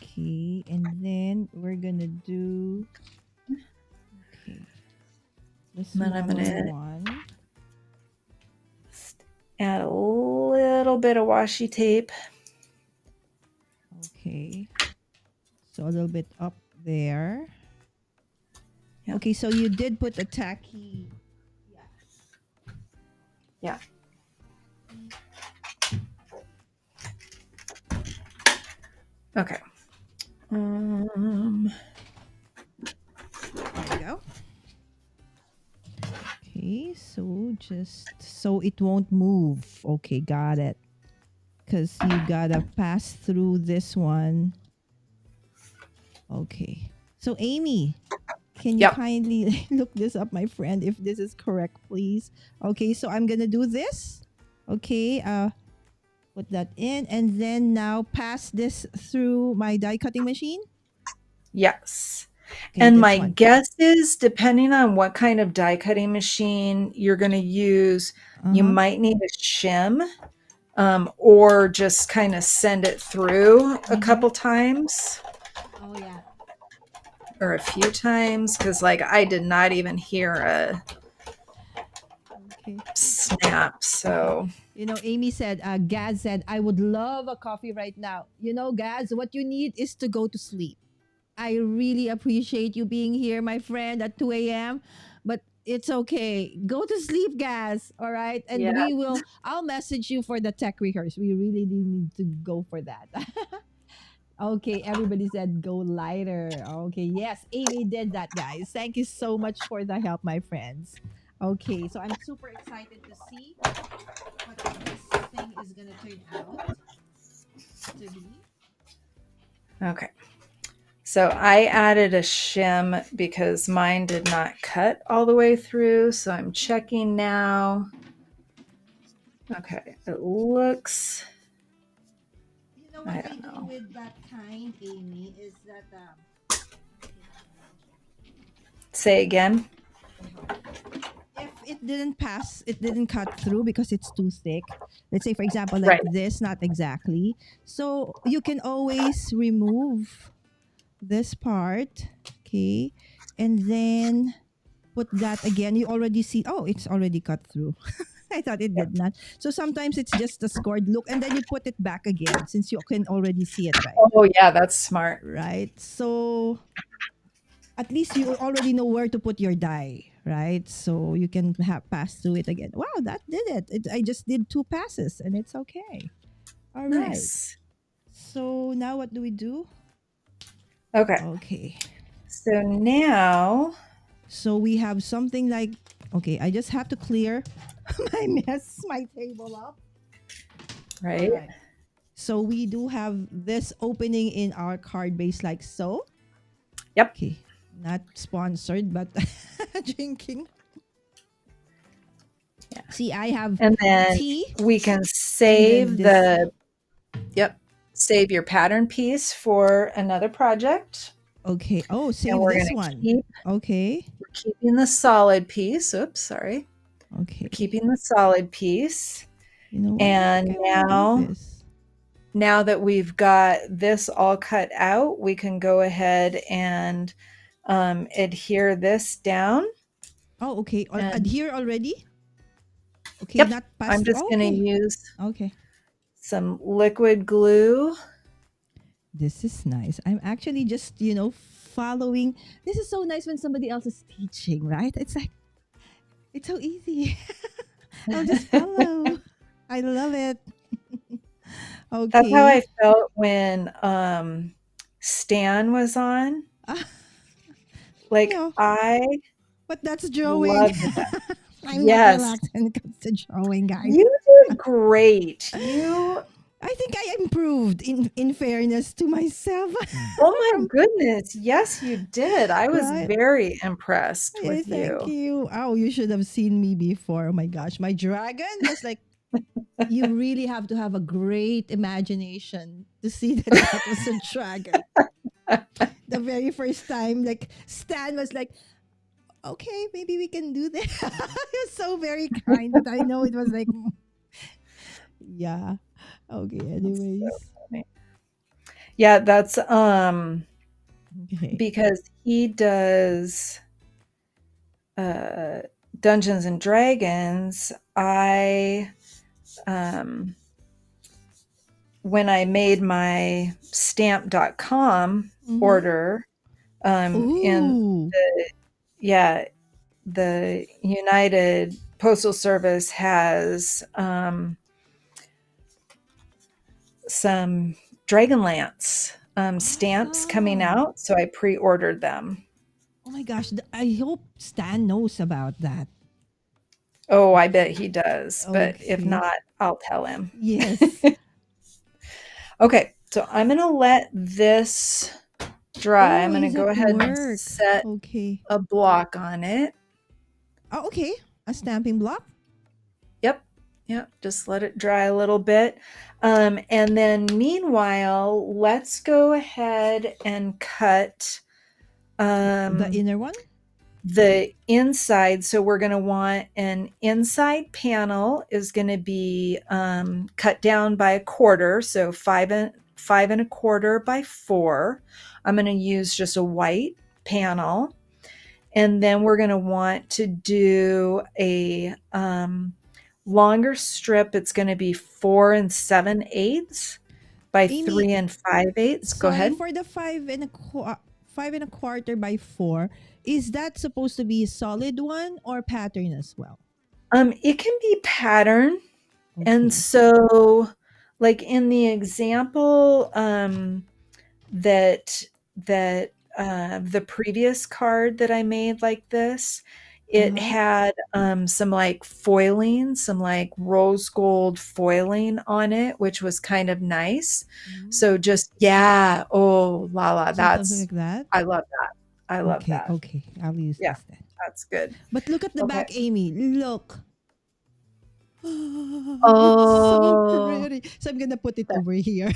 Okay, and then we're gonna do. Okay. This And then I'm gonna one. add a little bit of washi tape. Okay. So a little bit up there. Yeah. Okay, so you did put a tacky. Yeah. Okay. There you go. Okay, so just so it won't move. Okay, got it. Because you gotta pass through this one. Okay. So Amy, Can you Yep. kindly look this up, my friend, if this is correct, please? Okay, so I'm gonna do this. Okay, put that in, and then now pass this through my die cutting machine. Yes. Okay, And this my one. guess is, depending on what kind of die cutting machine you're going to use, you Uh-huh. might need a shim, or just kind of send it through a Mm-hmm. couple times Oh yeah. or a few times, because like I did not even hear a Okay. snap. Okay. So You know, Amy said, Gaz said, I would love a coffee right now. You know, Gaz, what you need is to go to sleep. I really appreciate you being here, my friend, at 2 a.m. But it's okay. Go to sleep, Gaz. All right. And yeah, I'll message you for the tech rehearse. We really need to go for that. Okay. Everybody said go lighter. Okay. Yes. Amy did that, guys. Thank you so much for the help, my friends. Okay. So I'm super excited to see what this thing is going to turn out to be. okay. So I added a shim because mine did not cut all the way through. So I'm checking now. Okay, it looks, You know I what I don't do know. with that kind, Amy, is that Say again. if it didn't pass, it didn't cut through because it's too thick. Let's say, for example, like Right. this, not exactly. So you can always remove this part, okay, and then put that again. You already see, oh, it's already cut through. I thought it did not. So sometimes it's just a scored look, and then you put it back again since you can already see it, right? Oh, yeah, that's smart. Right. So at least you already know where to put your die, right? So you can pass through it again. Wow, that did I just did 2 passes and it's okay. All right. Nice. So now what do we do? Okay. Okay. So now, So we have something like, okay, I just have to clear my table up. All right? right. So we do have this opening in our card base like so. Yep. Okay. Not sponsored, but drinking. Yeah. See, I have And then tea we can and save then this. save your pattern piece for another project. Okay. Oh, And save we're this going one. to Okay. we're keeping the solid piece. Oops, sorry. Okay. Keeping the solid piece. You know what? I And think I want to do this. now that we've got this all cut out, we can go ahead and adhere this down. Oh, okay. And Adhere already? Okay, yep, not I'm past. just going to Okay. use Okay. some liquid glue. This is nice. I'm actually just, following. This is so nice when somebody else is teaching, right? It's like, it's so easy. I'll just follow. I love it. That's how I Okay. felt when Stan was on. Ah, you Like know, I but that's drawing. loved that. I'm not Yes, relaxed when it comes to drawing, guys. you did great. You I think I improved in fairness to myself. Oh my From goodness. Yes, you did. I was right. very impressed Yeah, with thank you. you. Oh, you should have seen me before. Oh my gosh, my dragon was like. You really have to have a great imagination to see that was a dragon. The very first time, like Stan was like, "Okay, maybe we can do this." He was so very kind, but I know it was like, yeah. Okay. That's so Anyways, funny. Yeah, that's okay. because he does uh Dungeons and Dragons. I when I made my stamp.com Mm-hmm. order, in Ooh. yeah, the United Postal Service has some Dragonlance stamps coming Ah. out, so I pre-ordered them. Oh my gosh. I hope Stan knows about that. Oh, I bet he does, but if Okay. not, I'll tell him. Yes. Okay, so I'm gonna let this dry. I'm Oh, going to he's go at ahead and work. set Okay. a block on it. Oh, okay. A stamping block. Yep. Yep. Just let it dry a little bit. And then meanwhile, let's go ahead and cut The um, inner one. the inside. So we're going to want an inside panel is going to be cut down by a quarter. So five and a quarter by 4. I'm going to use just a white panel. And then we're going to want to do a longer strip. It's going to be 4 7/8 by Amy, 3 5/8. Go sorry ahead. for the 5 1/4 by 4. Is that supposed to be a solid one or pattern as well? It can be pattern. And Okay. so, like in the example that the previous card that I made like this, it Uh-huh. had some like foiling, some like rose gold foiling on it, which was kind of nice. Mm. So just yeah, oh Lala, So something like that. I love that. I love Okay, that. okay. I'll use Yeah, this then. that's good. But look at the Okay. back, Amy. Look. It's so Oh. pretty. So I'm gonna put it over here.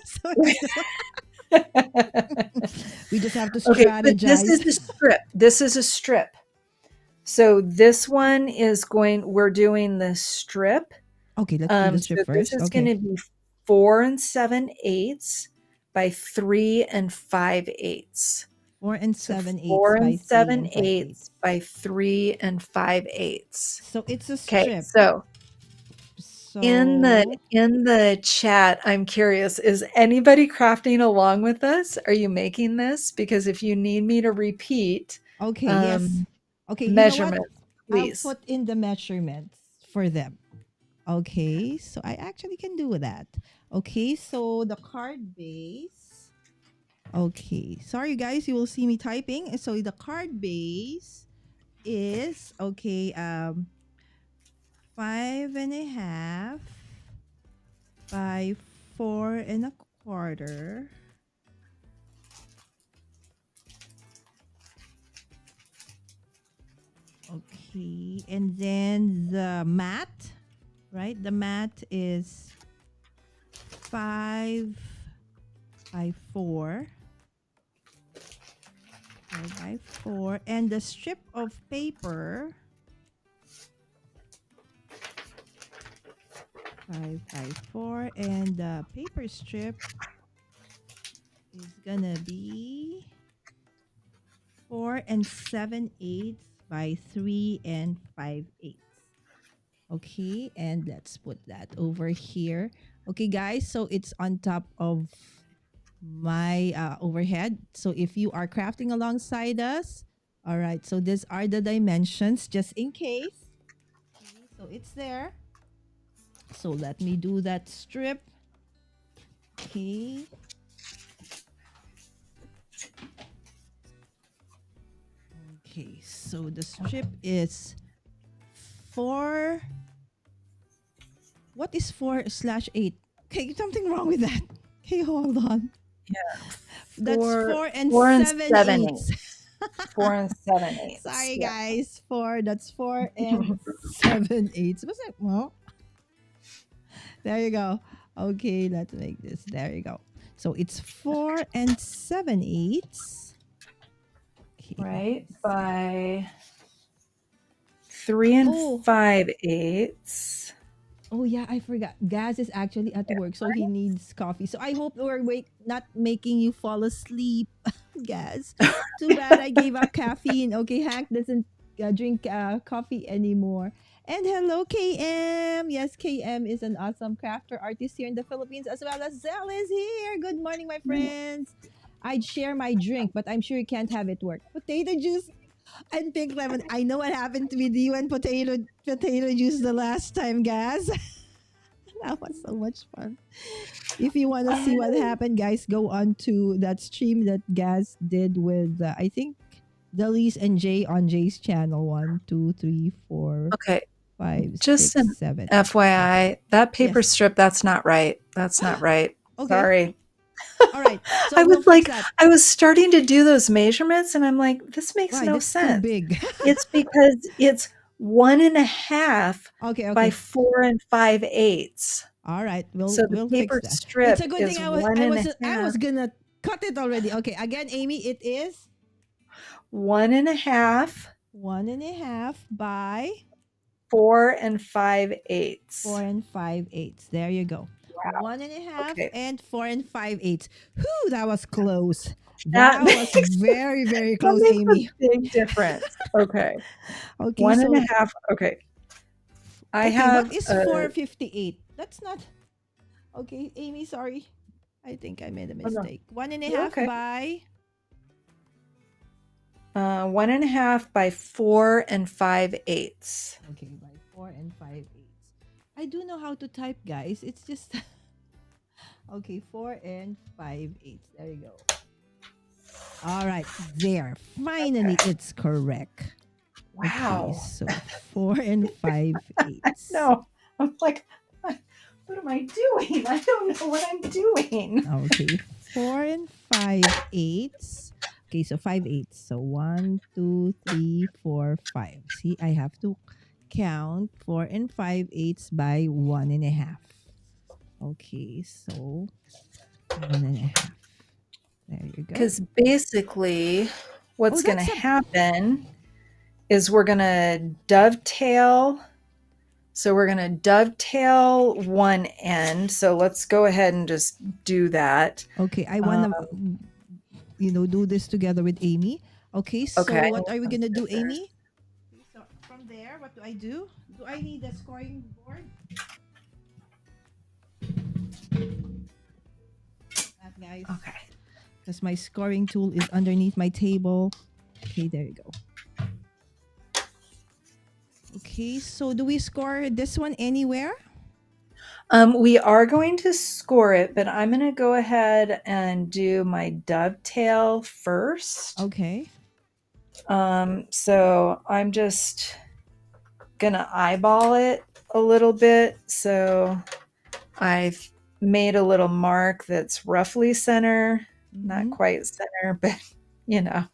So we just have to Okay, but this strategize. is a strip. This is a strip. So this one is we're doing the strip. Okay, let's do the So strip this first. is going Okay. to be 4 7/8 by 3 5/8. 4 and So 7/8 4 by 3 7 and 5/8. eighths by 3 5/8. So it's a Okay, strip. so So in the chat, I'm curious, is anybody crafting along with us? Are you making this? Because if you need me to repeat okay, yes. um, Okay, you know what? measurements, I'll please. put in the measurements for them. Okay, so I actually can do that. Okay, so the card base. Okay, sorry guys, you will see me typing. So the card base is okay. 5 1/2 by 4 1/4. Okay, and then the mat, right? The mat is 5 by 4. 5 by 4. And the strip of paper, 5 by 4. And the paper strip is gonna be 4 7/8 by 3 5/8. Okay, and let's put that over here. Okay, guys, so it's on top of my overhead. So if you are crafting alongside us, all right, so these are the dimensions just in case. Okay, so it's there. So let me do that strip. Okay. Okay, so the strip is 4. What is 4/8? Okay, something wrong with that. Okay, hold on. Yeah, That's 4 and 4 7 eighths. 4 7/8. Sorry, Yeah. guys. 4. That's 4 and 7/8. Was it? Well, there you go. Okay, let's make this. There you go. So it's 4 and 7/8. Okay. Right, by 3 Oh, 5/8. oh yeah, I forgot. Gaz is actually at work, so he needs coffee. So I hope we're not making you fall asleep, Gaz. Too bad I gave up caffeine. Okay, Hank doesn't drink coffee anymore. And hello, KM. Yes, KM is an awesome crafter artist here in the Philippines, as well as Zell is here. Good morning, my friends. I'd share my drink, but I'm sure you can't have it work. Potato juice and pink lemon. I know what happened with you and potato juice the last time, guys. That was so much fun. If you want to see what happened, guys, go on to that stream that Gaz did with I think Delise and Jay on Jay's channel. 1, 2, 3, 4, Okay, 5, just 6, an 7. FYI, that paper Yes. strip, that's not right. That's not right. Okay. Sorry. All right. So I we'll was fix like, that. I was starting to do those measurements and I'm like, this makes Why? no That's too sense. big. It's because it's 1.5 Okay, by okay. 4 5/8. All right. So the We'll fix paper that. It's strip a good thing is one I and was a I half, was gonna cut it already. Okay, again, Amy, it is 1.5, 1.5 by 4 4 5/8. and 5/8. There you go. Wow. 1.5 Okay. and 4 and 5/8. Whew, that was close. That That was makes very, very that close, makes a Amy. big difference. Okay. Okay, One and so a half. Okay. I okay, what have is a 458? That's not okay, Amy, sorry. I think I made a oh no, mistake. One and a you're half okay. by 1.5 by 4 5/8. okay, by 4 and 5/8. I do know how to type, guys. It's just okay, 4 and 5/8. There you go. All right, there. Finally, Okay. it's correct. Okay, Wow. so 4 and 5/8. No, I'm like, what am I doing? I don't know what I'm doing. Okay, 4 and 5/8. Okay, so 5/8. So 1, 2, 3, 4, 5. See, I have to count 4 and 5/8 by 1.5. Okay, so 1.5. There you go. Because basically, Oh, what's going to that's a happen is we're going to dovetail. So we're going to dovetail one end. So let's go ahead and just do that. okay. I wanna Um, do this together with Amy. Okay, so okay. what are we Some gonna do, scissors. Amy? Okay, so from there, what do I do? Do I need a scoring board? That guys, Okay. because my scoring tool is underneath my table. Okay, there you go. Okay, so do we score this one anywhere? We are going to score it, but I'm going to go ahead and do my dovetail first. Okay. So I'm just going to eyeball it a little bit. So I've made a little mark that's roughly center, not Mhm. quite center, but you know,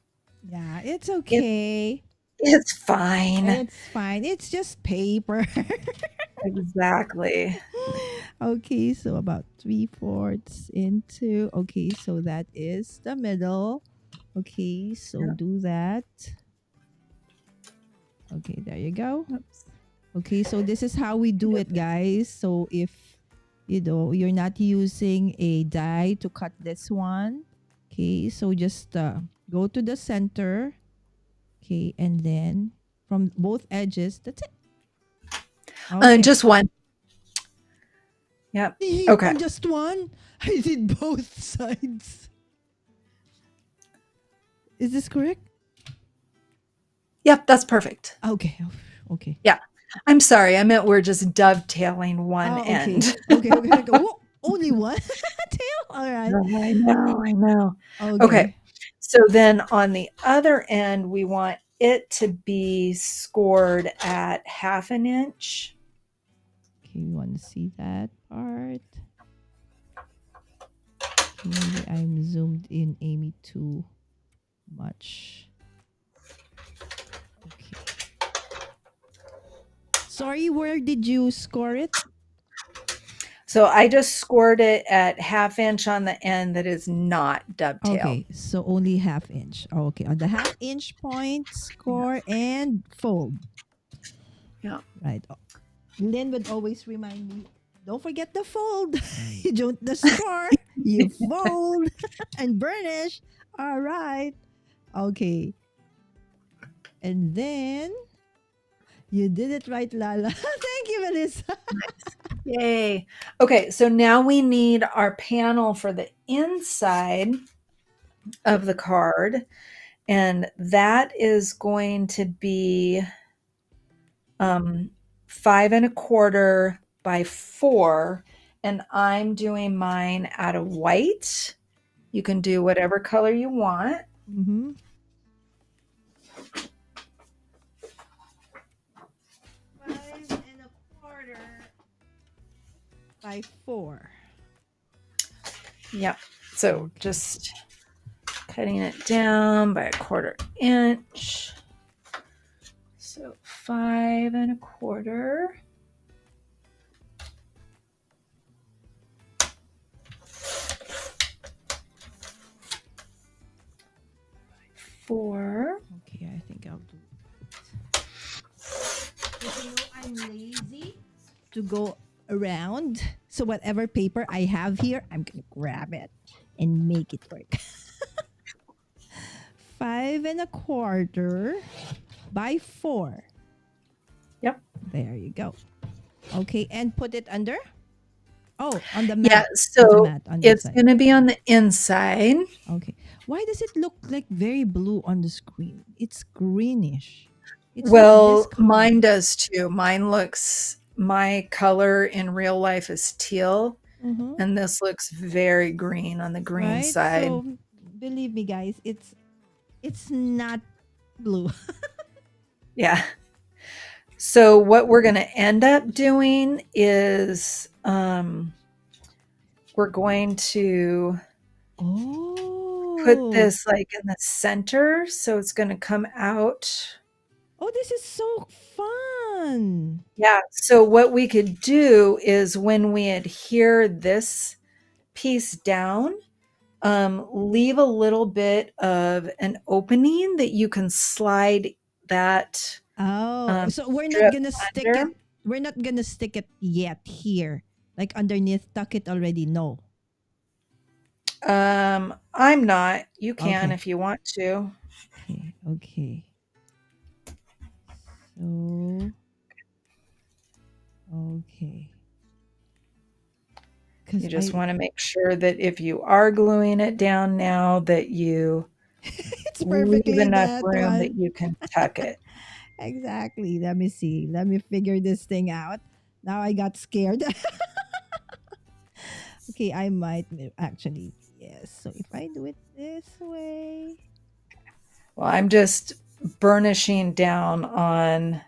Yeah, it's it, okay. it's fine. It's fine. It's just paper. Exactly. Okay, so about 3/4 into. Okay, so that is the middle. Okay, so Yeah. do that. Okay, there you go. Oops. Okay, so this is how we do it, guys. So if you're not using a die to cut this one, okay, so just go to the center, okay, and then from both edges, that's it. Okay. Just one. Yep. Okay. On just one? I did both sides. Is this correct? Yep, that's perfect. Okay. Okay. Yeah. I'm sorry. I meant we're just dovetailing one Oh, okay. end. Okay. Okay. Okay. Whoa, only one tail? All right. Oh, I know. I know. Okay. Okay. So then on the other end, we want it to be scored at 1/2 inch. Okay. We want to see that part. Okay, maybe I'm zoomed in, Amy, too much. Okay. Sorry, where did you score it? So I just scored it at 1/2 inch on the end that is not dovetailed. Okay, so only 1/2 inch. Okay, on the 1/2 inch point, score and fold. Yeah. Right. Lynn would always remind me, don't forget the fold. You don't the score, you fold and burnish. All right. Okay. And then you did it right, Lala. Thank you, Melissa. Yay. Okay, so now we need our panel for the inside of the card. And that is going to be 5 1/4 by 4. And I'm doing mine out of white. You can do whatever color you want. Mm-hmm. 5 1/4 by 4. Yep. So Okay. just cutting it down by 1/4 inch. So 5 1/4. Four. Okay, I think I'll do it. Because I'm lazy to go around. So whatever paper I have here, I'm gonna grab it and make it work. 5 1/4 by 4. Yep. There you go. Okay, and put it under? Oh, on the Yeah, mat. so The mat on the it's side. going to be on the inside. Okay. Why does it look like very blue on the screen? It's greenish. It's not this Well, color. mine does too. My color in real life is teal, Mm-hmm. and this looks very green on the green Right? side. So believe me, guys, it's not blue. Yeah. So what we're going to end up doing is we're going to put Oh. this like in the center, so it's going to come out. Oh, this is so fun. Yeah. So what we could do is when we adhere this piece down, leave a little bit of an opening that you can slide that Oh, so we're not strip gonna stick under. it. We're not gonna stick it yet here, like underneath. Tuck it already. No. I'm not. You can Okay. if you want to. Okay. Okay. So okay. Because You just want to make sure that if you are gluing it down now, that you it's leave perfectly enough that room that one. you can tuck it. Exactly. Let me see. Let me figure this thing out. Now I got scared. Okay, I might actually. Yes. So if I do it this way. Well, I'm just burnishing down on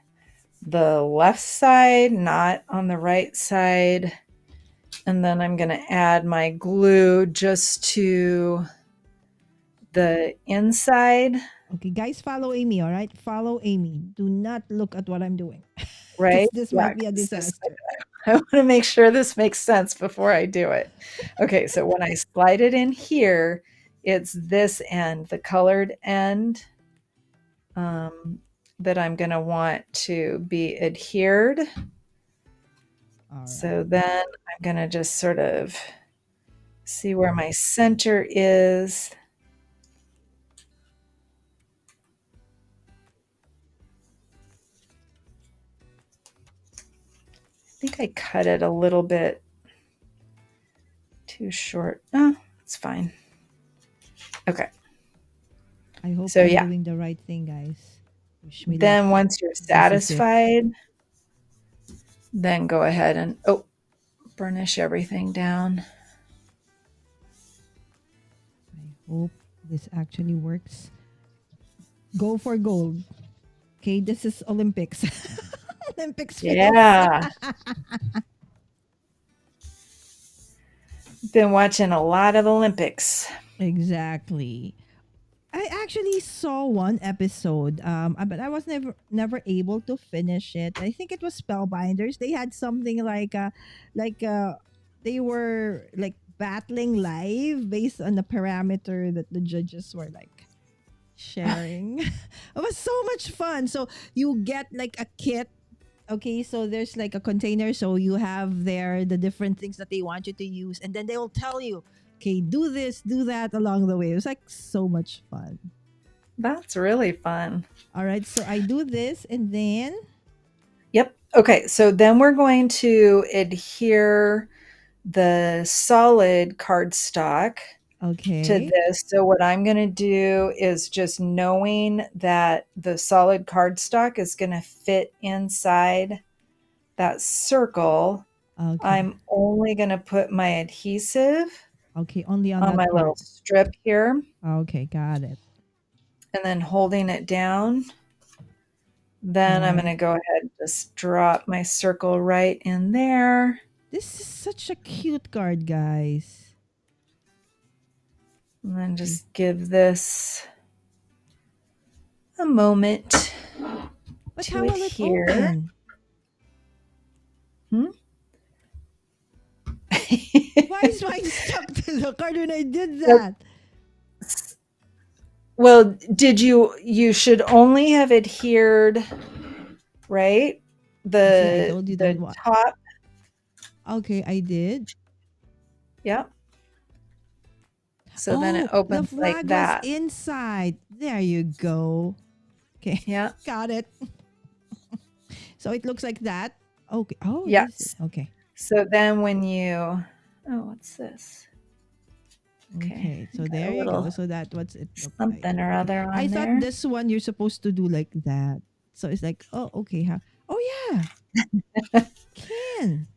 the left side, not on the right side. And then I'm going to add my glue just to the inside, Okay, guys, follow Amy, all right? Follow Amy. Do not look at what I'm doing. Because right? this Yeah, might be a 'cause this, disaster. I want to make sure this makes sense before I do it. Okay, so when I slide it in here, it's this end, the colored end, that I'm going to want to be adhered. All right. So then I'm going to just sort of see where my center is. I think I cut it a little bit too short. Oh, it's fine. Okay. I hope So I'm yeah, doing the right thing, guys. Wish me luck. then once you're This is it. satisfied, then go ahead and burnish everything down. I hope this actually works. Go for gold. Okay, this is Olympics. Olympics feels. Yeah. Been watching a lot of Olympics. Exactly. I actually saw one episode, but I was never able to finish it. I think it was Spellbinders. They had something like they were like battling live based on the parameter that the judges were like sharing. It was so much fun. So you get like a kit. Okay, so there's like a container, so you have there the different things that they want you to use, and then they will tell you, okay, do this, do that along the way. It was like so much fun. That's really fun. All right, so I do this, and then Yep. Okay, so then we're going to adhere the solid cardstock to okay, this. So what I'm going to do is just knowing that the solid cardstock is going to fit inside that circle, okay, I'm only going to put my adhesive okay, only on on that my part. little strip here Okay, got it. and then holding it down. All Then I'm going right. to go ahead and just drop my circle right in there. This is such a cute card, guys. And then just give this a moment But to how will it adhere. open? Why is mine stuck to the card when I did that? Well, you should only have adhered, right? See, I told you The don't want. top, Okay, I did. yeah. So then it Oh, the opens like flag was that. inside. There you go. Okay, Yeah. got it. So it looks like that. Okay. Oh, this is Yes. okay. So then when you, oh, what's this? Okay, so got there a you go. little So that what's it look like? something or Okay. other I on thought there. this one you're supposed to do like that. So it's like, oh, okay. Oh yeah, can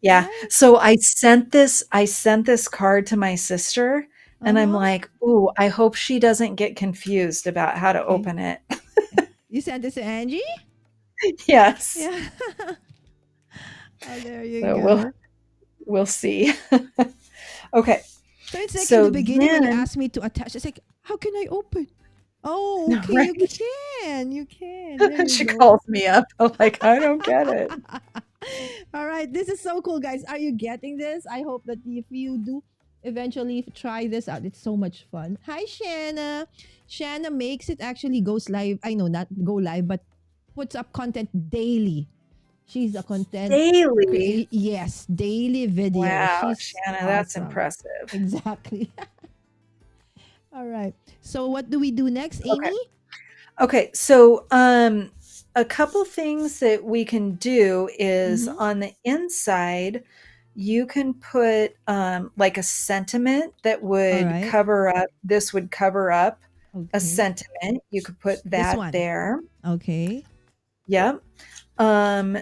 Yeah. right? So I sent this card to my sister Uh and I'm huh. like, "Ooh, I hope she doesn't get confused about how to Okay. open it." You sent this to Angie? Yes. Yeah. Oh, there you So we'll go. we'll see. Okay. So it's like in the So beginning when you then asked me to attach, it's like, how can I open? Oh, okay, right, you can. You can. There you she go. calls me up. I'm like, "I don't get it." All right, this is so cool, guys. Are you getting this? I hope that if you do eventually try this out, it's so much fun. Hi, Shanna. Shanna makes it actually goes live. I know not go live, but puts up content daily. She's a content Daily. create. Yes, daily video. Wow, She's Shanna, that's awesome. impressive. Exactly. All right. So what do we do next, Okay. Amy? Okay, so a couple things that we can do is Mm-hmm. on the inside, you can put like a sentiment that All would right. cover up, this would cover up a Okay. sentiment. You could put This that one. there. Okay. Yep. Um,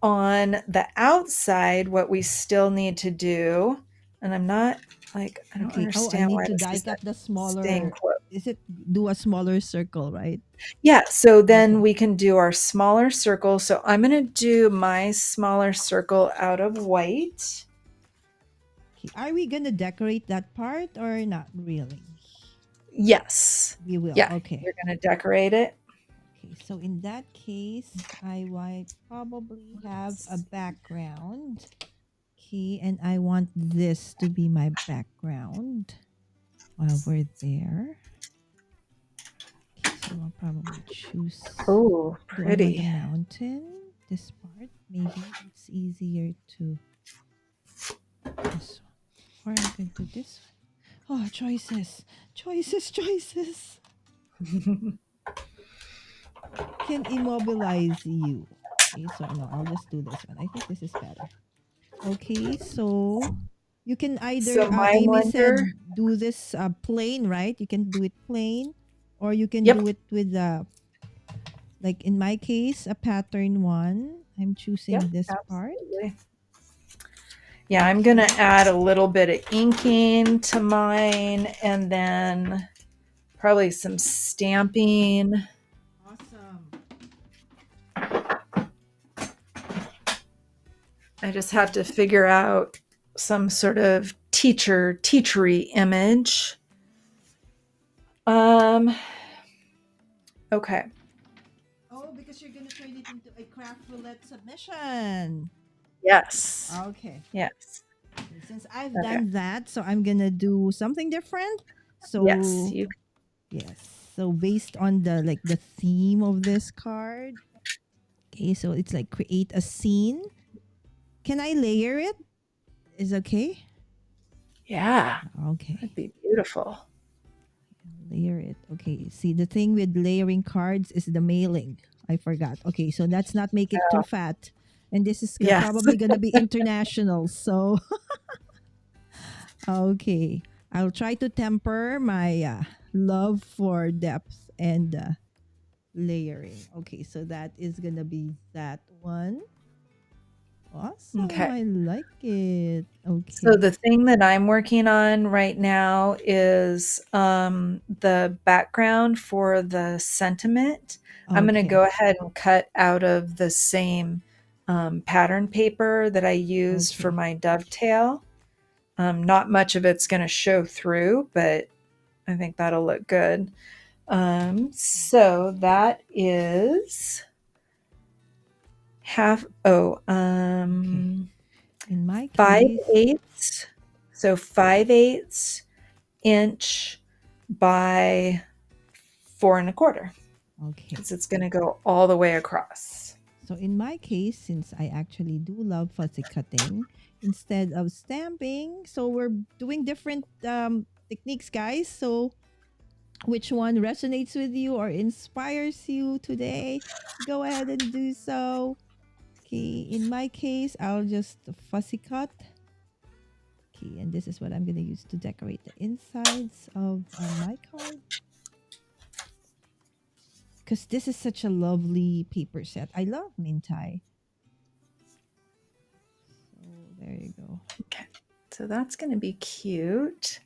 on the outside, what we still need to do, and I'm not like, I don't Okay. Oh, I understand need why to this die isn't cut the staying smaller. close. Is it do a smaller circle, right? Yeah, so then Okay. we can do our smaller circle. So I'm going to do my smaller circle out of white. Okay. Are we gonna decorate that part or not really? Yes. We will. Yeah, Okay. you're going to decorate it. Okay. So in that case, I might probably have a background. Okay, and I want this to be my background while we're there. Okay, so I'll probably choose Oh, do I want the pretty. mountain? This part? Maybe it's easier to this one. Or I'm going to do this one. Oh, choices. Choices, choices. Can immobilize you. Okay, so no, I'll just do this one. I think this is better. Okay, so you can So either, my Amy wonder, said, do this plain, right? You can do it plain, or you can yep, do it with, like in my case, a pattern one. I'm yep, choosing this part. absolutely. Yeah, I'm going to add a little bit of inking to mine and then probably some stamping. Awesome. I just have to figure out some sort of teachery image. Okay. Oh, because you're gonna turn it into a craft roulette submission. Yes. Okay. Yes. Since I've Okay. done that, so I'm gonna do something different. Yes. So yes. So based on the theme of this card. Okay, so it's like create a scene. Can I layer it? Is okay? Yeah. Okay. That'd be beautiful. Layer it. Okay. See, the thing with layering cards is the mailing. I forgot. Okay, so let's not make it too fat. And this is Yes. probably going to be international. So, okay. I'll try to temper my love for depth and layering. Okay, so that is going to be that one. Awesome. Okay. I like it. So Okay. the thing that I'm working on right now is the background for the sentiment. I'm going to Okay. go ahead and cut out of the same pattern paper that I used for Okay. my dovetail. Not much of it's going to show through, but I think that'll look good. So that is half, In my 5 case, eighths. So 5/8 inch by 4 1/4, okay. because it's going to go all the way across. So in my case, since I actually do love fussy cutting instead of stamping, so we're doing different techniques, guys. So which one resonates with you or inspires you today? Go ahead and do so. Okay, in my case, I'll just fussy cut. Okay, and this is what I'm gonna use to decorate the insides of my card. Because this is such a lovely paper set. I love Mintai. So there you go. Okay, so that's going to be cute.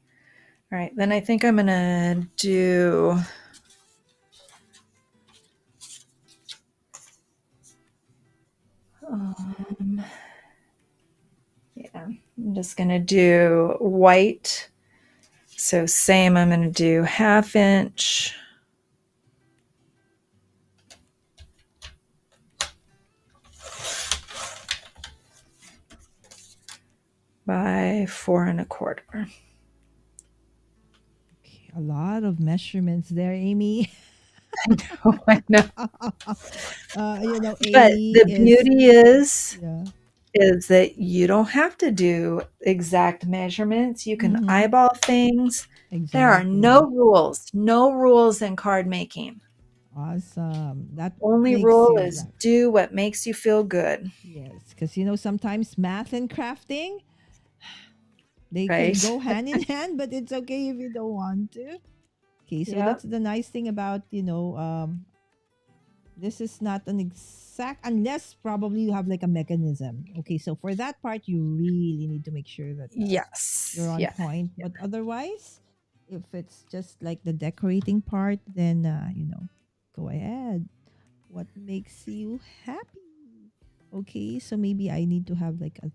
All right, then I think I'm going to do yeah, I'm just going to do white. So same, I'm going to do 1/2 inch by 4 1/4. Okay, a lot of measurements there, Amy. I know. But Amy the is beauty is yeah. that you don't have to do exact measurements. You can Mm-hmm. eyeball things. There are Exactly. no rules in card making. Awesome. That Only makes rule you is relax. do what makes you feel good, Yes, because sometimes math and crafting they can right? go hand in hand, but it's okay if you don't want to. Okay, so Yep. that's the nice thing about this is not an exact unless probably you have like a mechanism. Okay, so for that part you really need to make sure that you're Yes. on Yeah. point. But otherwise, if it's just like the decorating part, then go ahead. What makes you happy? Okay, so maybe I need to have like a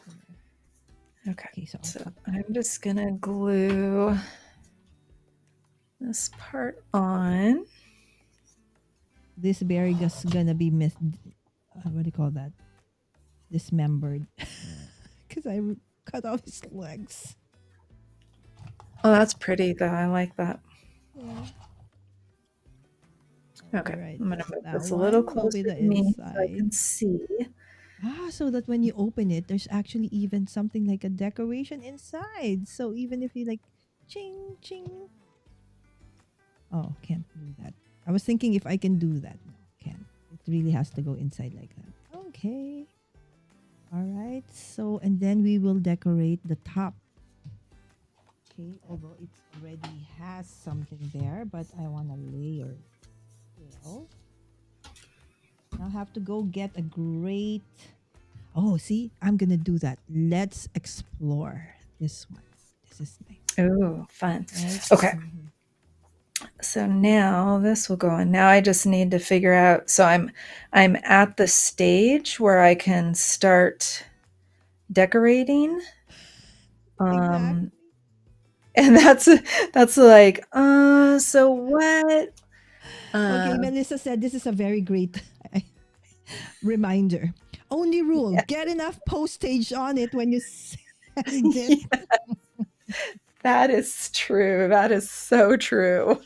Okay. okay, so I'll So put I'm just gonna glue this part on. this berry is gonna be what do you call that? Dismembered because cut off his legs. Oh, that's pretty though. I like that. Yeah. All Okay. right. I'm gonna So move that this a little one will be closer the to me so I inside. can see. So that when you open it, there's actually even something like a decoration inside. So even if you like, ching ching. Oh, can't do that. I was thinking if I can do that. No, can't. It really has to go inside like that. Okay. All right. So and then we will decorate the top. Okay, although it already has something there, but I want to layer it still. Now I have to go get a great. Oh, see, I'm gonna do that. Let's explore this one. This is nice, Oh, fun. right? Okay. Mhm. So now this will go on. Now I just need to figure out. So I'm at the stage where I can start decorating. Exactly. Um, and that's like, so what? Okay, Uh, Melissa said this is a very great reminder. Only rule: yeah, get enough postage on it when you send it. yeah, that is true. That is so true.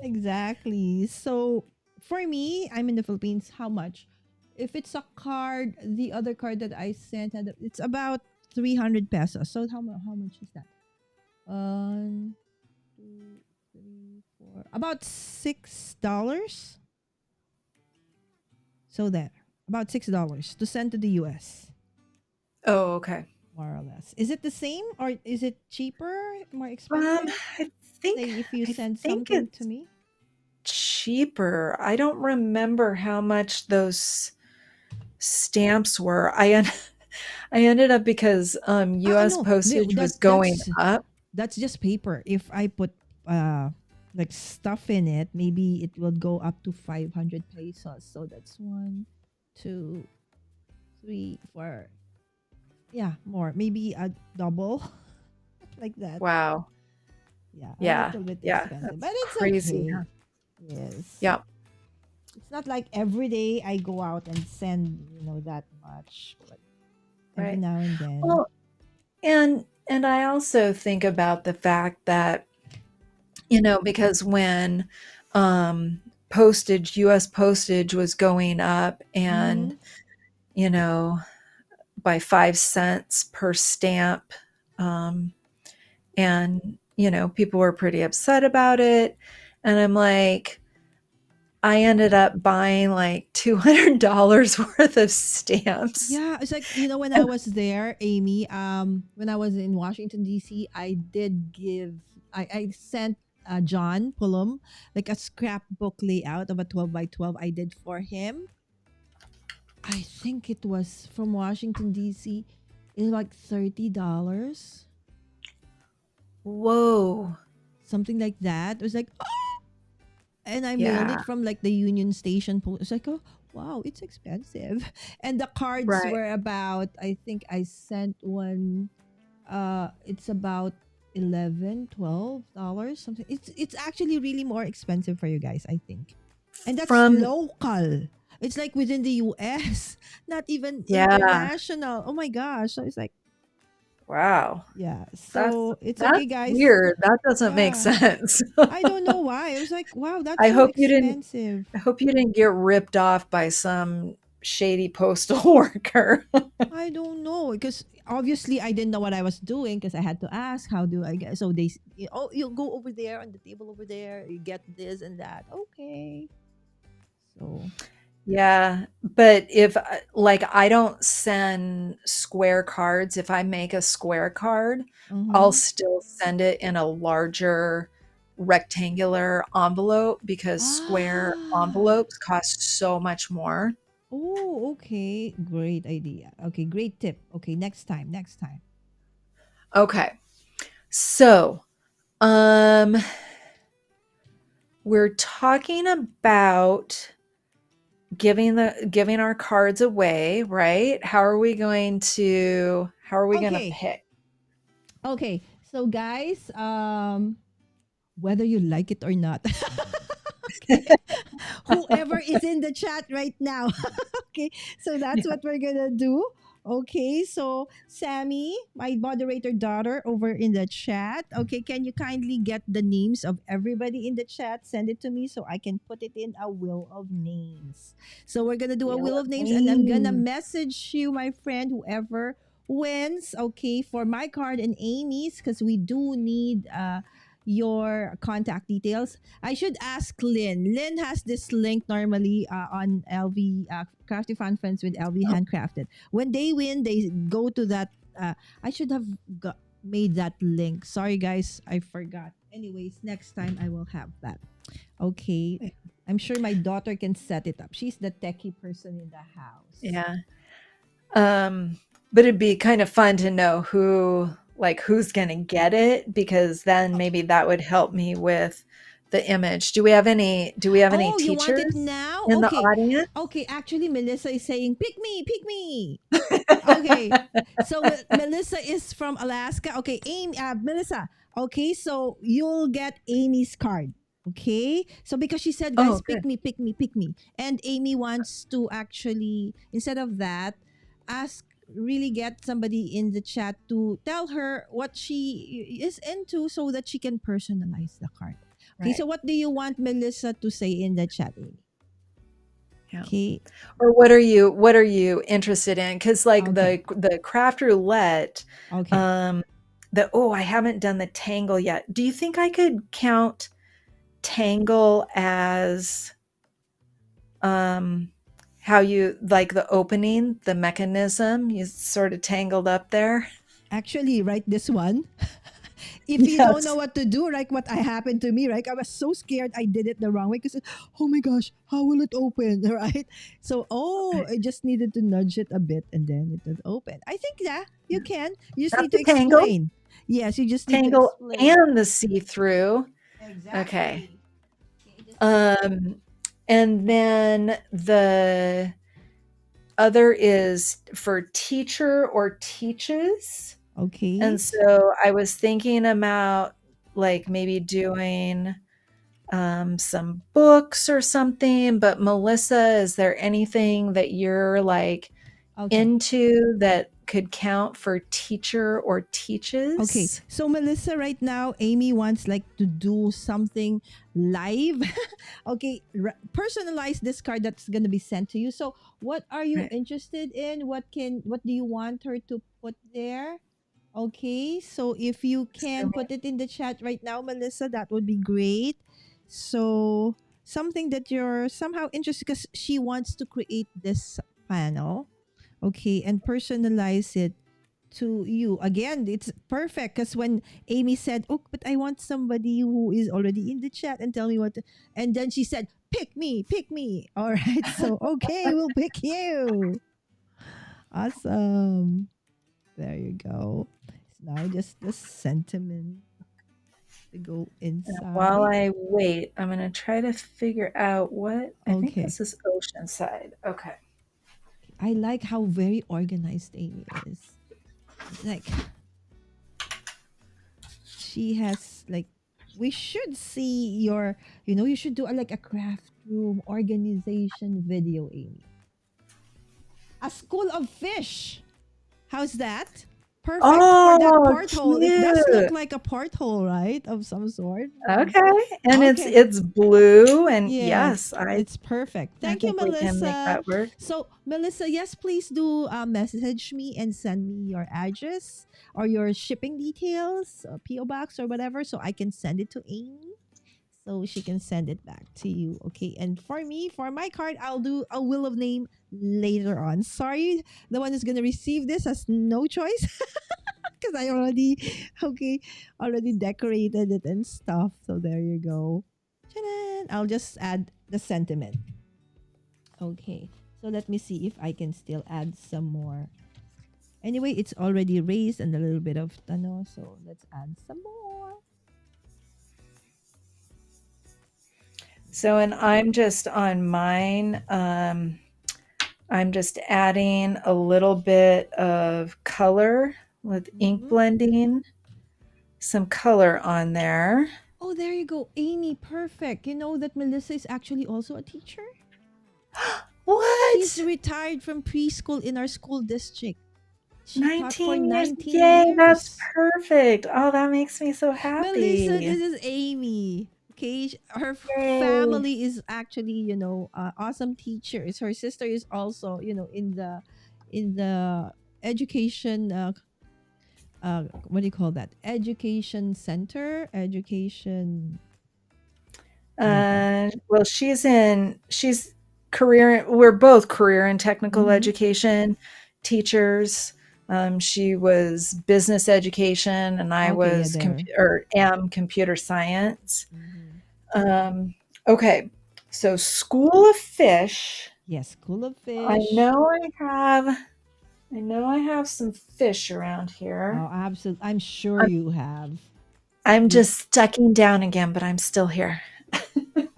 Exactly. So for me, I'm in the Philippines. How much? If it's a card, the other card that I sent, it's about 300 pesos. So how much is that? One, two, three, four. About $6. So there, about $6 to send to the US, Oh, okay. more or less. Is it the same or is it cheaper, more Um, expensive? I think Say if you I send think something to it's me. cheaper. I don't remember how much those stamps were. I ended up because US No, postage was that going up. that's just paper. If I put like stuff in it, maybe it will go up to 500 pesos. So that's one, two, three, four. Yeah, more. Maybe a double like that. Wow. Yeah, a Yeah. little bit Yeah. expensive, but That's it's crazy. okay. Huh? Yes. Yeah. It's not like every day I go out and send, that much, but every Right. now and then. Well, and I also think about the fact that, because when US postage was going up Mm-hmm. and, you know, by 5 cents per stamp, um, and, people were pretty upset about it. And I'm like, I ended up buying like $200 worth of stamps. Yeah, it's like, when I was there, Amy, when I was in Washington D.C., I did give I sent John Pullum like a scrapbook layout of a 12 by 12 I did for him. I think it was from Washington D.C. It was like $30, Whoa. something like that. It was like, and I mailed it Yeah. from like the Union Station post. It's like, oh wow, it's expensive. And the cards Right. were about, I think I sent one, it's about 11, $12, something. It's actually really more expensive for you guys, I think. And that's From, local. It's like within the US, not even yeah. international. Oh my gosh. So it's like, Wow. yeah. That's So it's that's okay, guys. weird. That doesn't make Yeah. sense. I don't know why. I was like, wow, that's I so hope you didn't expensive. I hope you didn't get ripped off by some shady postal worker. I don't know because obviously I didn't know what I was doing because I had to ask how do I get. So oh, you go over there on the table over there. You get this and that. Okay. So. Yeah, but if like I don't send square cards, if I make a square card, I'll Mm-hmm. still send it in a larger rectangular envelope because square Ah. envelopes cost so much more. Oh, okay. Great idea. Okay, great tip. Okay, next time. Next time. Okay. So, um we're talking about giving our cards away, right? How are we going to Okay. pick? Okay. So guys, whether you like it or not. Okay. Whoever is in the chat right now. Okay. So that's what we're going to do. Okay. So, Sammy, my moderator daughter over in the chat. Okay. Can you kindly get the names of everybody in the chat? Send it to me so I can put it in a wheel of names. So, we're going to do a Wheel wheel of of names and I'm going to names. message you, my friend, whoever wins. Okay. For my card and Amy's, because we do need, your contact details. I should ask Lynn. Lynn has this link normally on LV, Crafty Fun Friends with LV Oh, Handcrafted. When they win, they go to that. I should have made that link. Sorry, guys, I forgot. Anyways, next time I will have that. Okay. I'm sure my daughter can set it up. She's the techie person in the house. yeah. But it'd be kind of fun to know who's gonna get it because then Okay. maybe that would help me with the image. Do we have any Oh, you want it teachers now? in the Okay. audience? Okay, actually Melissa is saying, "Pick me, pick me." Okay. So Melissa is from Alaska. Okay, Amy, Melissa. Okay, so you'll get Amy's card. Okay. So because she said, Oh, guys, pick good. me, pick me, pick me. And Amy wants to actually, instead of that, ask really get somebody in the chat to tell her what she is into so that she can personalize the card. Okay, Right. so what do you want Melissa to say in the chat, Amy? Yeah. Okay. Or what are you interested in? Because like Okay. the craft roulette, Okay. um, I haven't done the tangle yet. Do you think I could count tangle as um how you like the opening, the mechanism, you sort of tangled up there? Actually, write this one. If you don't know Yes. what to do, like what I happened to me, right? I was so scared I did it the wrong way because, oh my gosh, how will it open, right? So, I just needed to nudge it a bit and then it would open. I think, yeah, you can. You just That's need to the tangle. explain. Yes, you just need to Tangle explain. and the see-through. Okay. Exactly. Okay, just need to. Um, and then the other is for teacher or teaches. Okay. And so I was thinking about like maybe doing some books or something. But Melissa, is there anything that you're like Okay. into that could count for teacher or Okay, teaches? so Melissa, right now, Amy wants like to do something live. Okay, personalize this card that's gonna be sent to you. So, what are you Right. interested in? What do you want her to put there? Okay, so if you So, can put it in the chat right now, Melissa, that would be great. So, something that you're somehow interested because she wants to create this panel, okay, and personalize it to you. Again, it's perfect because when Amy said, "Oh, but I want somebody who is already in the chat and tell me what," and then she said, "Pick me, pick me." All right, so okay, we'll pick you. Awesome. There you go. It's now just the sentiment to go while inside. I wait, I'm going to try to figure out what I think Okay. this is Oceanside. Okay. I like how very organized Amy is. Like she has like we should see your you should do like a craft room organization video, Amy. A school of fish. How's that? Perfect for that Oh, porthole. It does look cute. like a porthole, right? Of some sort. Okay. And it's Okay. it's blue and Yes, yes, I it's perfect. I Thank you, think we can make Melissa. that work. So, Melissa, yes, please do message me and send me your address or your shipping details, PO box or whatever, so I can send it to Amy, so she can send it back to you. Okay. And for me, for my card, I'll do a will of name later on. Sorry, the one who's gonna receive this has no choice because I already okay already decorated it and stuff. So there you go. Ta-da! I'll just add the sentiment. Okay. So let me see if I can still add some more. Anyway, it's already raised and a little bit of tano, so let's add some more. So, and I'm just on mine. I'm just adding a little bit of color with ink Mhm. blending, some color on there. Oh, there you go, Amy. Perfect. You know that Melissa is actually also a teacher. She's What? retired from preschool in our school district. She taught for 19 years. 19 Yay, that's years. perfect. Oh, that makes me so Melissa, happy. this is Amy. Okay, her Yay. family is actually, awesome teachers. Her sister is also, in the education. What do you call that? Education center, education. What do you call that? Well, she's career, we're both career and technical Mm-hmm. education teachers. She was business education and I Okay, yeah, was there. am computer science. Mm-hmm. Um, okay. So School of Fish. Yes, School of I Fish. know I have some fish around Oh, here. absolutely. I'm sure I'm, you have. I'm You just stucking down again, but I'm still here.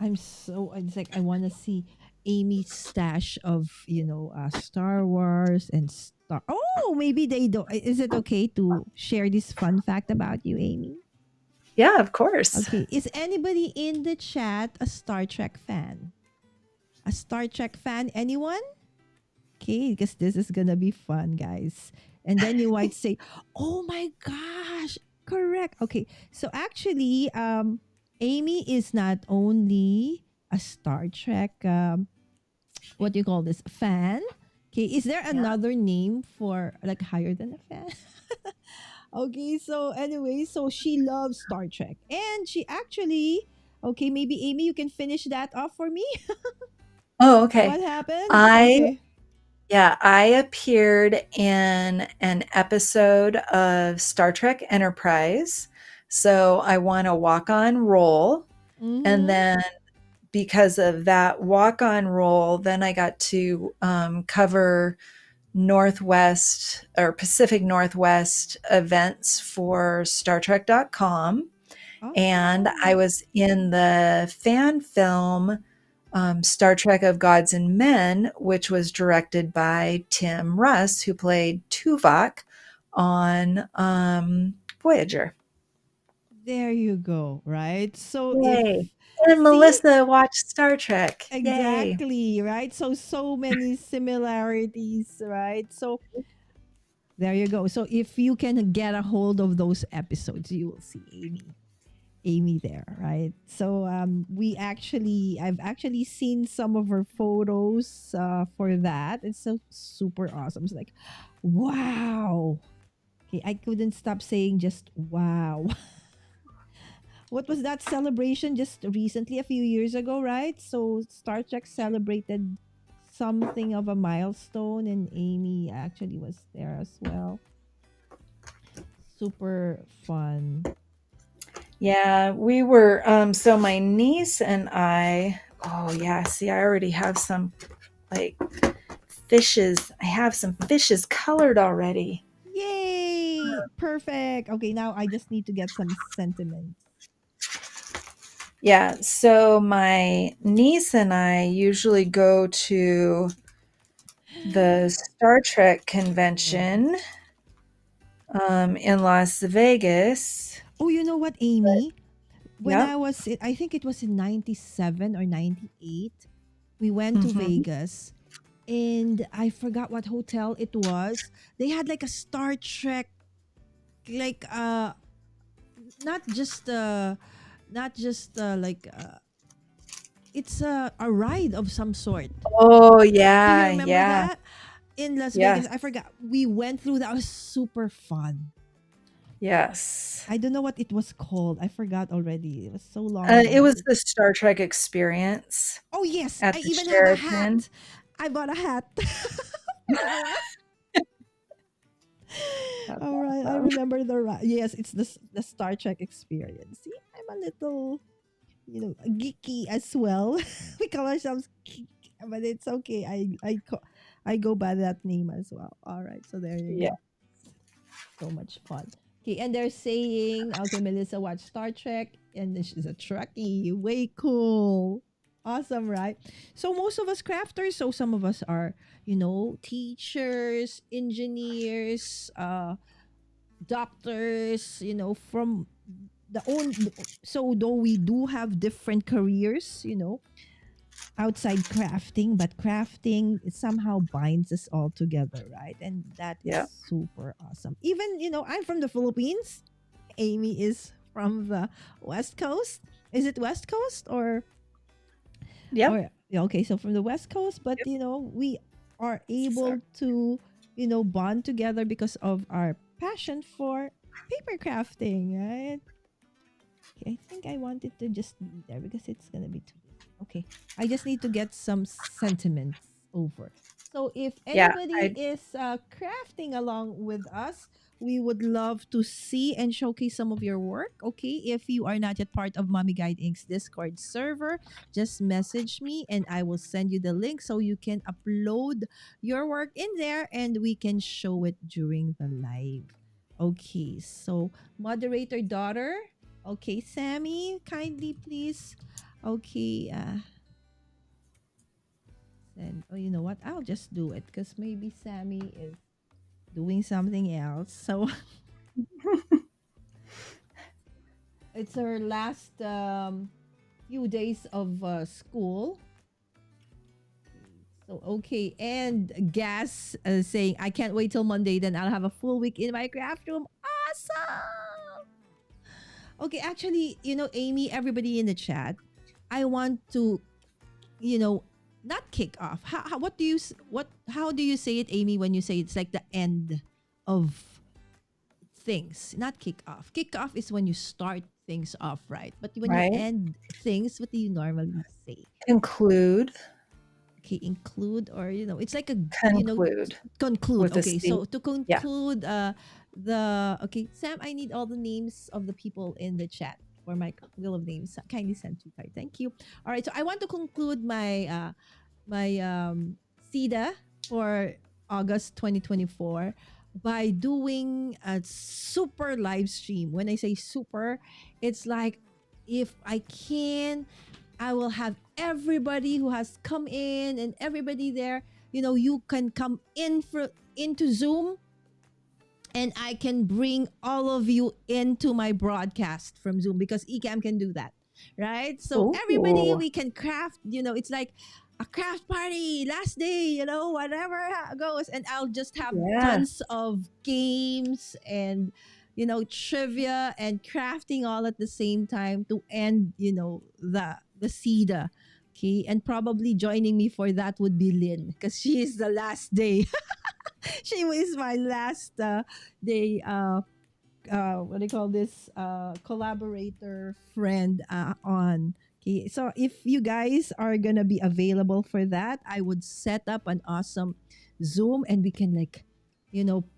it's like I want to see Amy's stash of, Star Wars and Star. Oh, maybe they don't. Is it okay to share this fun fact about you, Amy? Yeah, of course. Okay. Is anybody in the chat a Star Trek fan? A Star Trek fan? Anyone? Okay, because this is gonna be fun, guys. And then you might say, "Oh my gosh, correct." Okay, so actually, Amy is not only a Star Trek, what do you call this, fan? Okay, is there Yeah. another name for like higher than a fan? Okay, so anyway, so she loves Star Trek, and she actually, okay, maybe Amy, you can finish that off for me. Oh, okay. What happened? I Okay. Yeah, I appeared in an episode of Star Trek Enterprise. So I won a walk-on role. And Mm-hmm. then because of that walk-on role, then I got to cover Northwest or Pacific Northwest events for StarTrek.com. And I Awesome. was in the fan film Star Trek of Gods and Men, which was directed by Tim Russ, who played Tuvok on Voyager. There you go, right? So if Yay. And see Melissa watched Star Trek. Yay. exactly, right? So many similarities, right? So there you go. So if you can get a hold of those episodes, you will see Amy there, right? So I've actually seen some of her photos for that. It's so super awesome. It's like, wow. Okay, I couldn't stop saying just wow. What was that celebration just recently, a few years ago, right? So Star Trek celebrated something of a milestone, and Amy actually was there as well. Super fun. Yeah, we were so my niece and I, oh yeah, see I already have some like fishes. I have some fishes colored already. Yay! Perfect. Okay, now I just need to get some sentiments. Yeah, so my niece and I usually go to the Star Trek Yes. convention in Las Vegas. Oh, you know what, Amy? When Yep. I think it was in 97 or 98, we went to Hmm. Vegas and I forgot what hotel it was. They had like a Star Trek, like not just like it's a ride of some sort. Oh Do you yeah, remember yeah, that? In Las Vegas, yes, I forgot. We went through that. It was super fun. yes. I don't know what it was called. I forgot already. It was so long ago. It But was the Star Trek experience oh yes, at I the even have a Sheraton. hat. I bought a hat for that. That's All right, I awesome. remember yes, it's the Star Trek experience. See, I'm a little geeky as well. We call ourselves geek, but it's okay. I go by that name as well. All right, so there you Yeah. go. So much fun. Okay, and they're saying, okay, Melissa watched Star Trek, and then she's a Trekkie. Way cool. Awesome, right? So most of us crafters, so some of us are, teachers, engineers, doctors, from the own so though we do have different careers, outside crafting, but crafting it somehow binds us all together, right? And that is Yeah. super awesome. Even, I'm from the Philippines. Amy is from the West Coast. Is it West Coast Yep. or yeah, okay, so from the West Coast, but Yep. we are Sorry. able to, bond together because of our passion for paper crafting, right? Okay, I think I wanted to just leave there because it's gonna be too late. Okay, I just need to get some sentiments over. So if Yeah. anybody I is crafting along with us, we would love to see and showcase some of your work. Okay, if you are not yet part of Mommy Guide Inc.'s Discord server, just message me and I will send you the link so you can upload your work in there and we can show it during the live. Okay, so moderator daughter. Okay, Sammy, kindly please. Okay, then oh, you know what? I'll just do it because maybe Sammy is doing something else. So it's her last few days of school. So okay, and Gas saying I can't wait till Monday. Then I'll have a full week in my craft room. Awesome. Okay, actually, Amy, everybody in the chat, I want to not kick off. What do you how do you say it, Amy, when you say it's like the end of things, not kick off? Kick off is when you start things off, right? But when you right. end things, what do you normally say? Conclude. Okay, include, or it's like a Conclude conclude. with a Okay, C. so to Yeah. conclude okay, Sam, I need all the names of the people in the chat for my wheel of names. Kindly send to card. Thank you. All right, so I want to conclude my CEDA for August 2024 by doing a super live stream. When I say super, it's like if I can, I will have everybody who has come in and everybody there. You can come in into Zoom and I can bring all of you into my broadcast from Zoom because Ecamm can do that, right? So everybody, Oh, we can craft. It's like a craft party last day. Whatever goes, and I'll just have yeah. tons of games and trivia and crafting all at the same time to end the CEDA. Okay, and probably joining me for that would be Lynn because she is the last day. She was my last day what do you call this collaborator friend on. Okay, so if you guys are gonna be available for that, I would set up an awesome Zoom and we can like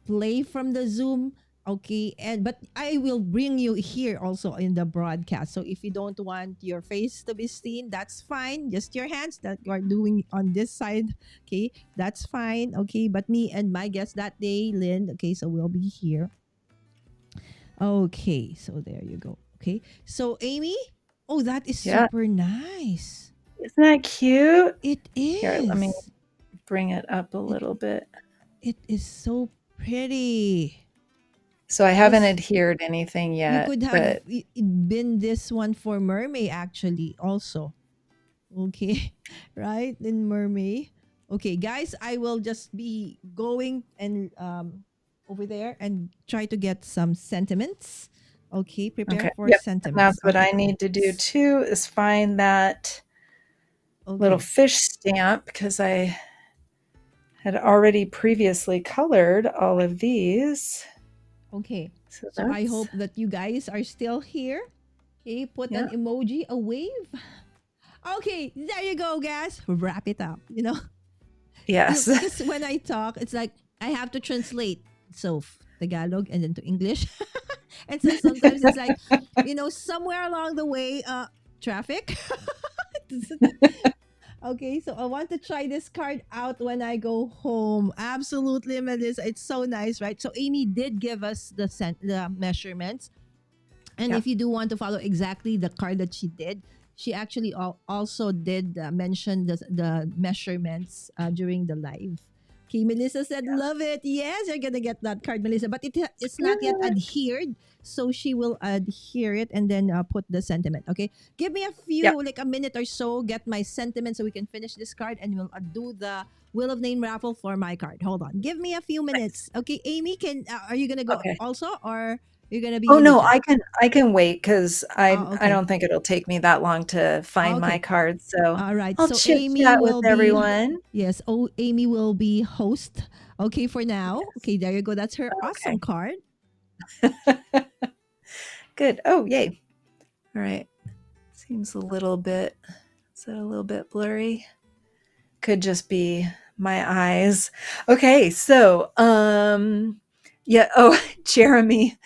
play from the Zoom. Okay, and but I will bring you here also in the broadcast. So if you don't want your face to be seen, that's fine. Just your hands that you are doing on this side. Okay, that's fine. Okay, but me and my guest that day, Lynn. Okay, so we'll be here. Okay, so there you go. Okay, so Amy, oh, that is Yeah. super nice. Isn't that cute? It Here, let me is. bring it up a It little bit. it is so pretty. So I haven't Because adhered anything you yet, could have but been this one for Mermaid actually also. Okay, right in Mermaid. Okay, guys, I will just be going and over there and try to get some sentiments. Okay, prepare okay. for Yep. And sentiments. that's what Okay. I need to do too is find that little Okay. fish stamp because I had already previously colored all of these. Okay. So So I that's, hope that you guys are still here. Okay, put an yeah. emoji, a wave. Okay, there you go, guys. Wrap it up. Yes. Because when I talk, it's like I have to translate. So Tagalog and then to English. And so sometimes it's like, somewhere along the way, traffic. Okay, so I want to try this card out when I go home. Absolutely, Melissa. It's so nice, right? So Amy did give us the measurements. And Yeah. if you do want to follow exactly the card that she did, she actually also did mention the measurements during the live. Okay, Melissa said, love it. Yes, you're going to get that card, Melissa. But it's not yet Good. adhered. So she will adhere it and then put the sentiment. Okay, give me a Yep. few, like a minute or so, get my sentiment so we can finish this card and we'll do the Wheel of Name raffle for my card. Hold on. Give me a few minutes. Okay, Amy, are you going to go Okay. also or you're going to be Oh in the no, chat? I can wait because I Oh, I okay. don't think it'll take me that long to find my Okay. cards. So All right. I'll So chit Amy chat with will be everyone. yes. Oh, Amy will be host. Okay, for now. Yes. Okay, there you go. That's her awesome Okay. card. Good. Oh, yay. All right. Seems is that a little bit blurry? Could just be my eyes. Okay, so yeah, oh, Jeremy.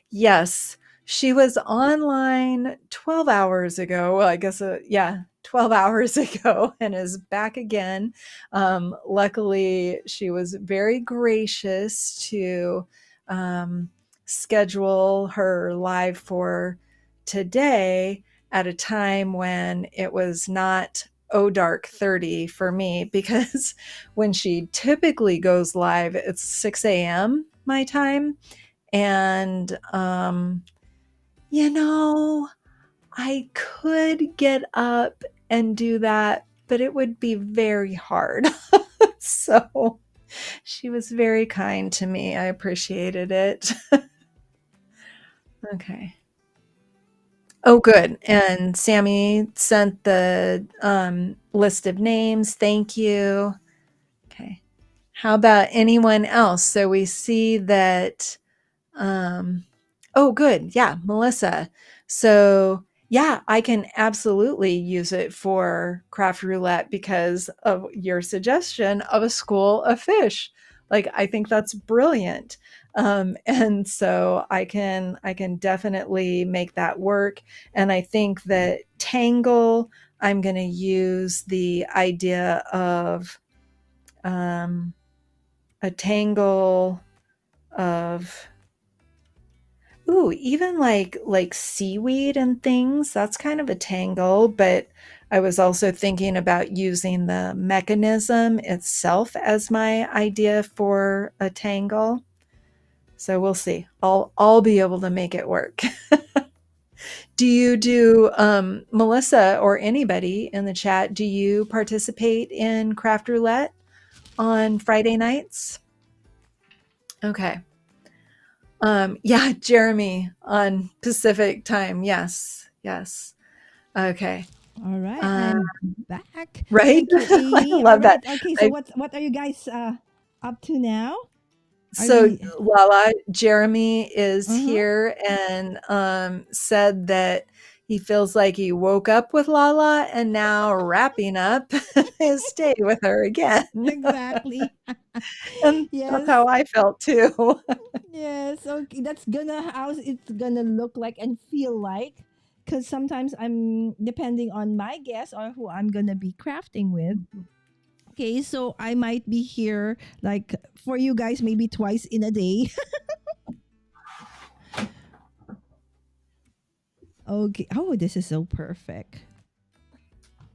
Yes, she was online 12 hours ago. Well, I guess, yeah, 12 hours ago and is back again. Luckily, she was very gracious to schedule her live for today at a time when it was not dark 30 for me because when she typically goes live, it's 6 a.m. my time. And, you know, I could get up and do that, but it would be very hard. So she was very kind to me. I appreciated it. Okay. Oh, good. And Sammy sent the list of names. Thank you. Okay. How about anyone else? So we see that oh, good. Yeah, Melissa. So, yeah, I can absolutely use it for craft roulette because of your suggestion of a school of fish. Like, I think that's brilliant. And so I can definitely make that work. And I think that Tangle, I'm going to use the idea of um, a tangle of ooh, even like seaweed and things, that's kind of a tangle, but I was also thinking about using the mechanism itself as my idea for a tangle. So we'll see. I'll be able to make it work. Do you do Melissa or anybody in the chat, do you participate in craft roulette on Friday nights? Okay. Yeah, Jeremy on Pacific time. Yes. Yes. Okay. All right, Uh, I'm back. right? Thank you, I Amy. All love that. right. Okay, so I what are you guys up to now? Are So we Lala, Jeremy is uh-huh. here and said that he feels like he woke up with Lala and now wrapping up his stay with her again. Exactly. And that's Yes. how I felt too. Yes. Okay. That's gonna how it's gonna look like and feel like. Cause sometimes I'm depending on my guest or who I'm gonna be crafting with. Okay, so I might be here like for you guys maybe twice in a day. Okay. Oh, this is so perfect.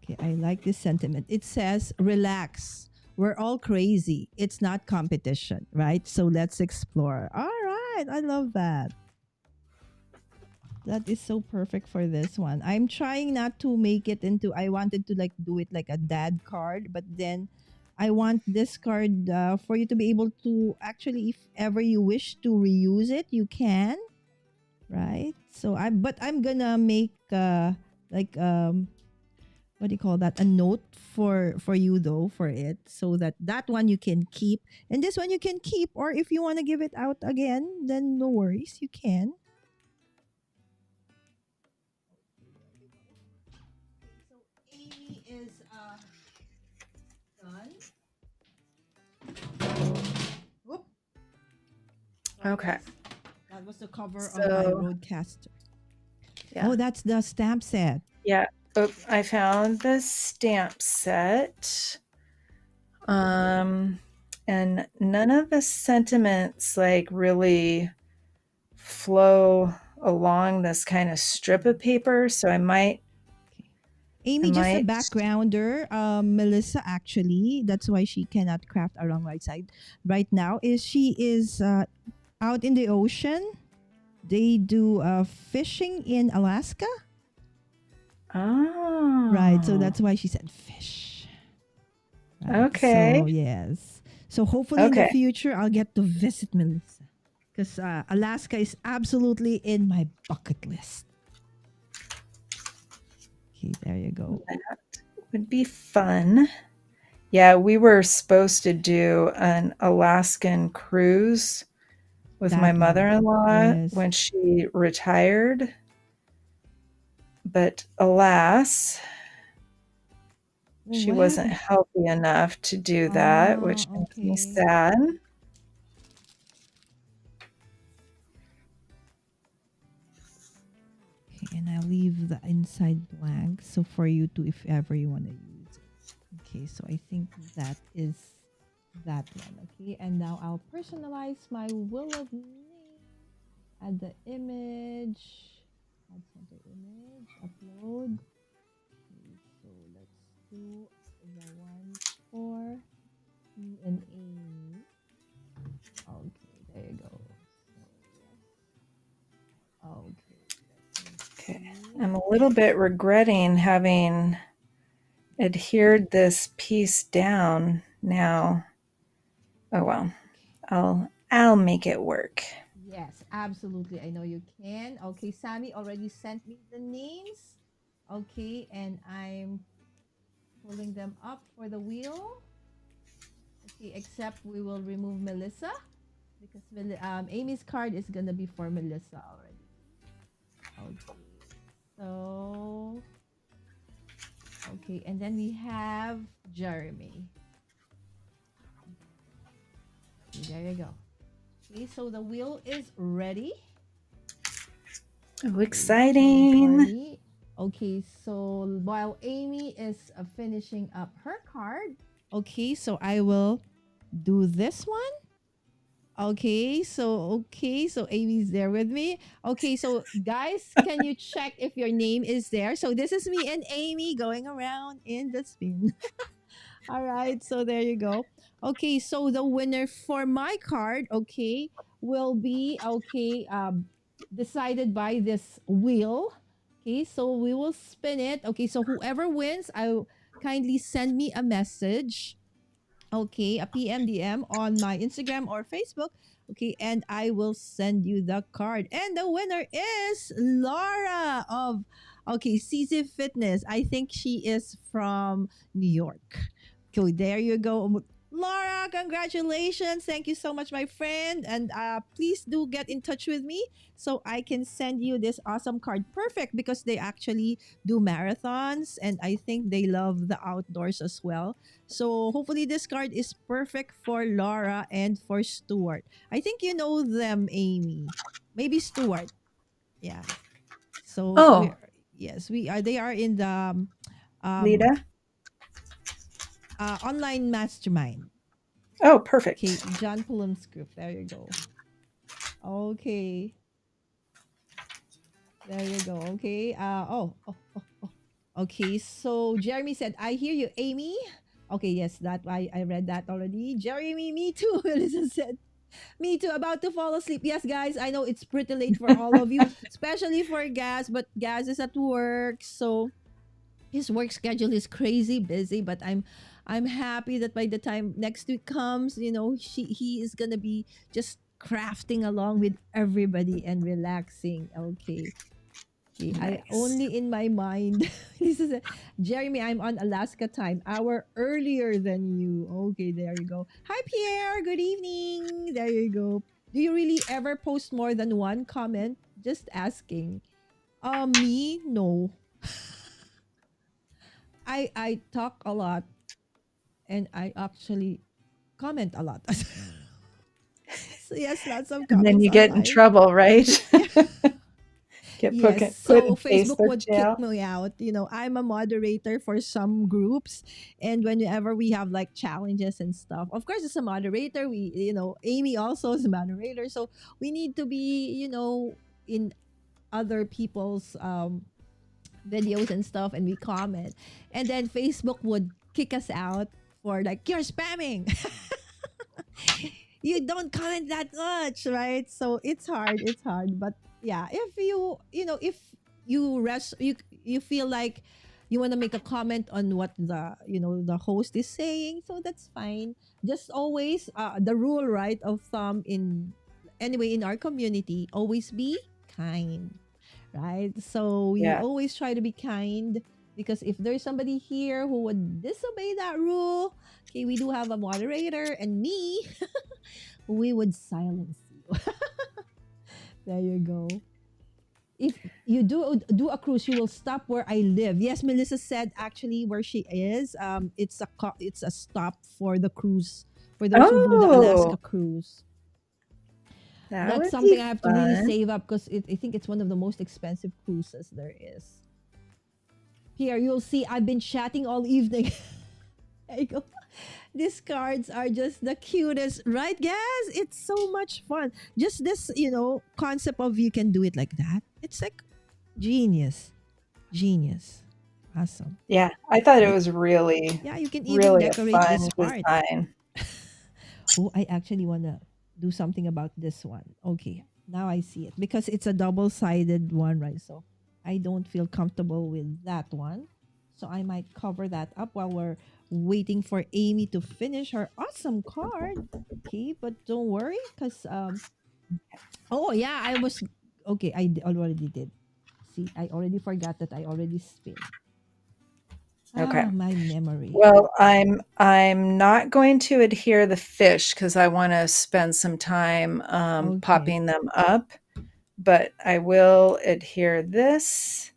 Okay, I like this sentiment. It says, relax. We're all crazy. It's not competition, right? So let's explore. All right. I love that. That is so perfect for this one. I'm trying not to make it into, I wanted to like do it like a dad card, but then I want this card for you to be able to actually, if ever you wish to reuse it, you can, right? So I'm gonna make like what do you call that, a note for you though for it, so that that one you can keep and this one you can keep, or if you want to give it out again, then no worries, you can. So Amy is done. Whoop. Oh Okay. yes, that was the cover of my So, roadcaster. yeah. Oh, that's the stamp set. Yeah. Oh, I found the stamp set. Um, and none of the sentiments like really flow along this kind of strip of paper. So I Amy, just a might, backgrounder. Melissa actually, that's why she cannot craft a wrong right side right now. Is she is out in the ocean. They do fishing in Alaska, right? So oh, that's why she said fish. Right. okay. So yes. So hopefully in the Okay. future I'll get to visit Melissa, because Alaska is absolutely in my bucket list. Okay, there you go. That would be fun. Yeah, we were supposed to do an Alaskan cruise with my That one. mother-in-law Yes. when she retired. But alas, Oh, she what wasn't happened? healthy enough to do that, Ah, which makes me okay. sad. Okay, and I'll leave the inside blank so for you to, if ever you want to use it. Okay, so I think that is that one. Okay, and now I'll personalize my will of name. Add the image. Add center image. Upload. Okay, so let's do the one for me and Amy. Okay, there you go. So yes. Okay, let me Okay. see. I'm a little bit regretting having adhered this piece down now. Oh well. I'll make it work. Yes, absolutely. I know you can. Okay, Sammy already sent me the names. Okay, and I'm pulling them up for the wheel. Okay, except we will remove Melissa because Amy's card is gonna be for Melissa already. Okay, so okay, and then we have Jeremy. Okay, there you go. Okay, so the wheel is ready. Oh, For exciting. me. Okay, so while Amy is finishing up her card, okay, so I will do this one. Okay, so Amy's there with me. Okay, so guys, can you check if your name is there? So this is me and Amy going around in the spin. All right, so there you go. Okay, so the winner for my card, okay, will be okay decided by this wheel. Okay, so we will spin it. Okay, so whoever wins, I kindly send me a message, okay, a PMDM on my Instagram or Facebook. Okay, and I will send you the card. And the winner is Laura of, okay, CC Fitness. I think she is from New York. Okay, there you go. Laura, congratulations. Thank you so much, my friend. And please do get in touch with me so I can send you this awesome card. Perfect, because they actually do marathons and I think they love the outdoors as well. So hopefully this card is perfect for Laura and for Stuart. I think you know them, Amy. Maybe Stuart. Yeah. So Oh, we're, yes, we are. They are in the um Lita. online mastermind. Oh, Okay, perfect. John Pullum's group. There you go. Okay, there you go. Okay. Okay. So Jeremy said, "I hear you, Amy." Okay. Yes, that I read that already. Jeremy, me too. Elisa said, "Me too. About to fall asleep." Yes, guys. I know it's pretty late for all of you, especially for Gaz. But Gaz is at work, so his work schedule is crazy busy. But I'm happy that by the time next week comes, he is gonna be just crafting along with everybody and relaxing. Okay. Okay, I Nice. only in my mind. This is Jeremy. I'm on Alaska time, hour earlier than you. Okay, there you go. Hi, Pierre. Good evening. There you go. Do you really ever post more than one comment? Just asking. Me, no. I talk a lot and I actually comment a lot. So yes, lots of And then comments you get in online. trouble, right? Yeah. Get Yes, put in so Facebook Facebook would kick jail. me out. I'm a moderator for some groups, and whenever we have like challenges and stuff, of course, as a moderator, Amy also is a moderator, so we need to be, in other people's videos and stuff, and we comment, and then Facebook would kick us out for like you're spamming. You don't comment that much, right? So it's hard. It's hard. But yeah, if if you feel like you want to make a comment on what the host is saying, so that's fine. Just always the rule, right, of thumb in anyway in our community, always be kind, right? So we Yeah. always try to be kind because if there's somebody here who would disobey that rule, okay, we do have a moderator and me, we would silence you. There you go. If you do a cruise, you will stop where I live. Yes, Melissa said actually where she is. It's a stop for the cruise for those who do the Oh, Alaska cruise. that That's would be something I have to really fun. save up because I think it's one of the most expensive cruises there is. Here, you'll see I've been chatting all evening. There you go. These cards are just the cutest, right, guys? It's so much fun. Just this, concept of you can do it like that. It's like genius. Genius. Awesome. Yeah, I thought it You, was really, yeah, you can even really a decorate fun this part. design. Oh, I actually want to do something about this one. Okay, now I see it because it's a double-sided one, right? So I don't feel comfortable with that one. So I might cover that up while we're waiting for Amy to finish her awesome card. Okay, but don't worry because oh yeah, I was okay, already did. See, I already forgot that I already spin. Okay. Ah, my memory. Well, I'm not going to adhere the fish because I want to spend some time Okay. popping them up, but I will adhere this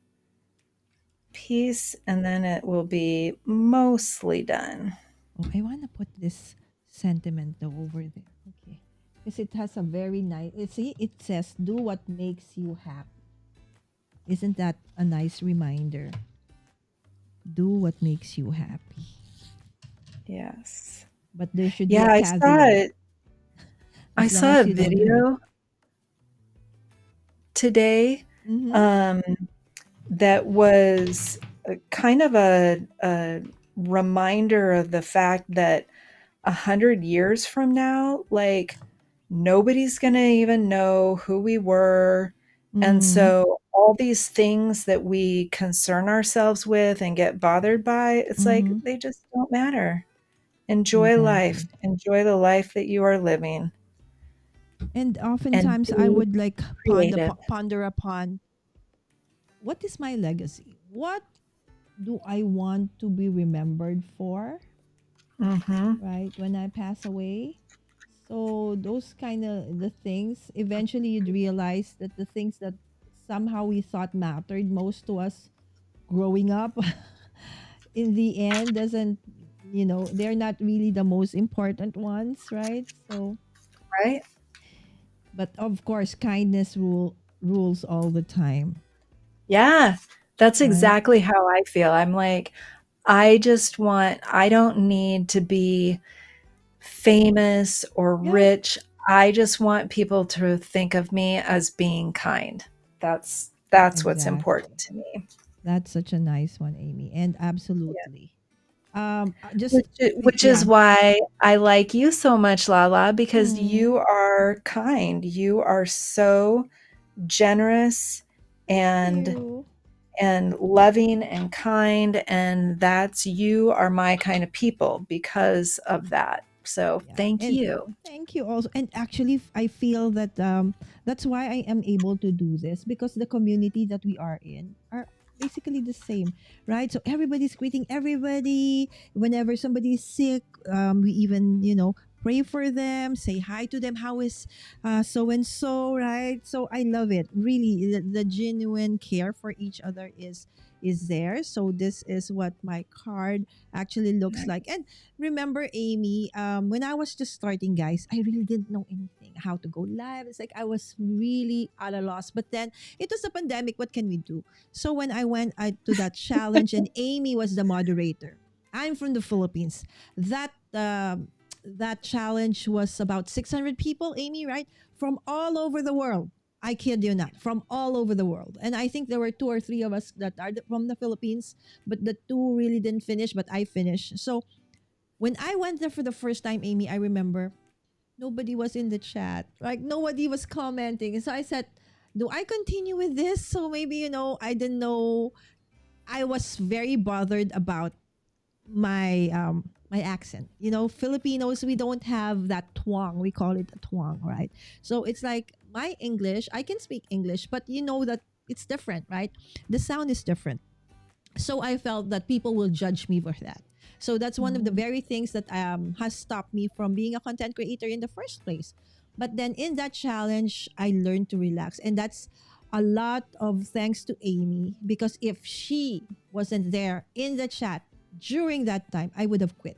piece and then it will be mostly done. Oh, I want to put this sentiment though over there. Okay. Because it has a very nice, see, it says, do what makes you happy. Isn't that a nice reminder? Do what makes you happy. Yes. But there should be Yeah, a I saw caveat it. I as long saw a as you don't hurt. video today Mm-hmm. um, that was kind of a reminder of the fact that 100 years from now, like nobody's going to even know who we were. And Mm-hmm. so all these things that we concern ourselves with and get bothered by, it's like Mm-hmm. they just don't matter. Enjoy life. Exactly. Enjoy the life that you are living And and oftentimes I be would like creative. ponder upon what is my legacy? What do I want to be remembered for, Mhm. right? When I pass away. So those kind of the things, eventually you'd realize that the things that somehow we thought mattered most to us growing up in the end doesn't, they're not really the most important ones, right? So, Right? but of course, kindness rules all the time, Yeah. That's right? exactly how I feel. I'm like, I don't need to be famous or Yeah, rich. I just want people to think of me as being kind. That's what's important exactly. to me. That's such a nice one, Amy, and Yeah. absolutely. Just Which is yeah. why I like you so much, Lala, because Mm, you are kind. You are so generous thank and you. loving and kind, and that's you are my kind of people because of that. So, Yeah, thank and you. thank you also. And actually, I feel that that's why I am able to do this because the community that we are in are basically the same, right? So everybody's greeting everybody. Whenever somebody's sick, we even pray for them, say hi to them. How is so and so, right? So I love it. Really, the genuine care for each other is there. So this is what my card actually looks like. And remember, Amy, when I was just starting, guys, I really didn't know anything how to go live. It's like I was really at a loss. But then it was a pandemic. What can we do? So when I went to that challenge, and Amy was the moderator. I'm from the Philippines. That challenge was about 600 people, Amy, right? From all over the world. I kid you not, from all over the world. And I think there were two or three of us that are from the Philippines, but the two really didn't finish, but I finished. So when I went there for the first time, Amy, I remember nobody was in the chat. Like nobody was commenting. And so I said, do I continue with this? So maybe, I didn't know. I was very bothered about my accent. Filipinos, we don't have that twang. We call it a twang, right? So it's like my English, I can speak English, but you know that it's different, right? The sound is different. So I felt that people will judge me for that. So that's one of the Mhm. very things that has stopped me from being a content creator in the first place. But then in that challenge, I learned to relax. And that's a lot of thanks to Amy, because if she wasn't there in the chat during that time, I would have quit.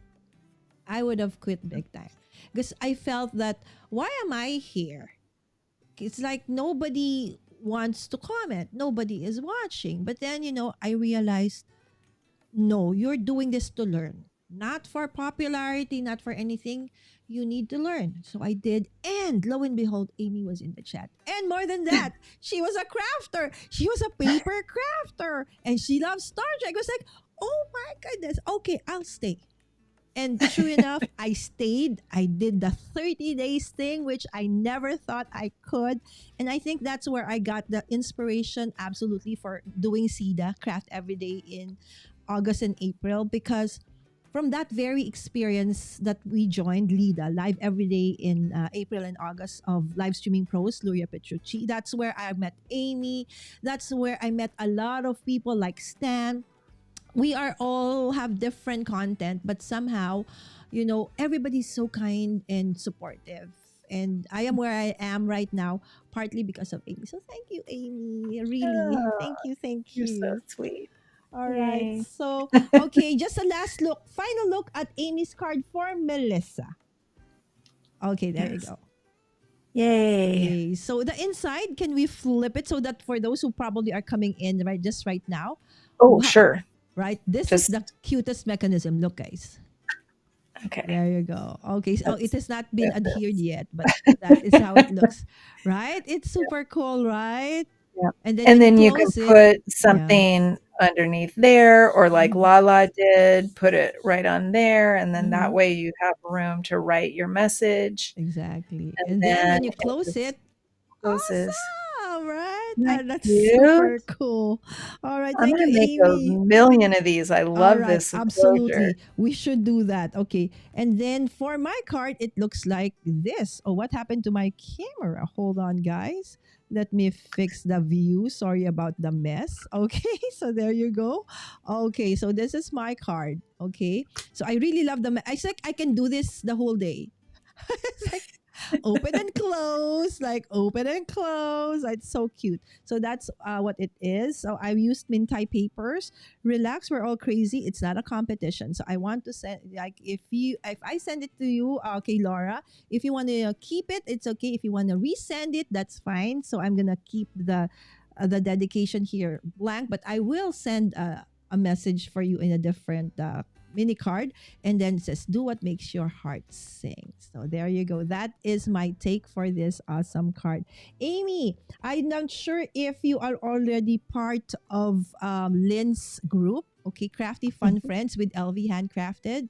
I would have quit big time. Because I felt that, why am I here? It's like nobody wants to comment, nobody is watching. But then, I realized, no, you're doing this to learn, not for popularity, not for anything. You need to learn. So I did. And lo and behold, Amy was in the chat. And more than that, she was a crafter. She was a paper crafter. And she loves Star Trek. I was like, oh my goodness. Okay, I'll stay. And true enough, I stayed. I did the 30 days thing, which I never thought I could. And I think that's where I got the inspiration absolutely for doing CEDA, Craft Every Day, in August and April, because from that very experience that we joined LIDA, Live Every Day, in April and August, of live streaming pros, Luria Petrucci. That's where I met Amy. That's where I met a lot of people like Stan. We are all have different content, but somehow, everybody's so kind and supportive. And I am where I am right now, partly because of Amy. So thank you, Amy. Really. Oh, Thank you. Thank you're so you. sweet. All right. Yay. So, okay, just a last look, final look at Amy's card for Melissa. Okay, there you Yes. go. Yay. Yay. So the inside, can we flip it so that for those who probably are coming in just right now, Oh, sure. right? This is the Just cutest mechanism. Look, guys. okay. There you go. Okay, so it That's has not been good. adhered yet, but that is how it looks, right? It's super cool, right? Yeah. And then And when you then you can close it, put yeah, something underneath there, or like Mhm. Lala did, put it right on there, and then that Mhm. way you have room to write your message, Exactly. and And then then when you it close just it, closes. awesome, right? Isn't that That's super cute? cool. All right. I'm Thank you, gonna make a Amy. million of these. I All love right, this enclosure. absolutely. We should do that. Okay. And then for my card, it looks like this. Oh, what happened to my camera? Hold on, guys. Let me fix the view. Sorry about the mess. Okay, so there you go. Okay, so this is my card. Okay, so I really love I think I can do this the whole day. It's like open and close, like open and close. It's so cute. So that's what it is. So I've used Mintai papers. Relax, we're all crazy. It's not a competition. So I want to send, like, if I send it to you, okay, Laura, if you want to keep it, it's okay. If you want to resend it, that's fine. So I'm gonna keep the dedication here blank, but I will send a message for you in a different mini card, and then it says, do what makes your heart sing. So there you go. That is my take for this awesome card. Amy, I'm not sure if you are already part of Lynn's group. Okay, Crafty Fun Friends with LV Handcrafted.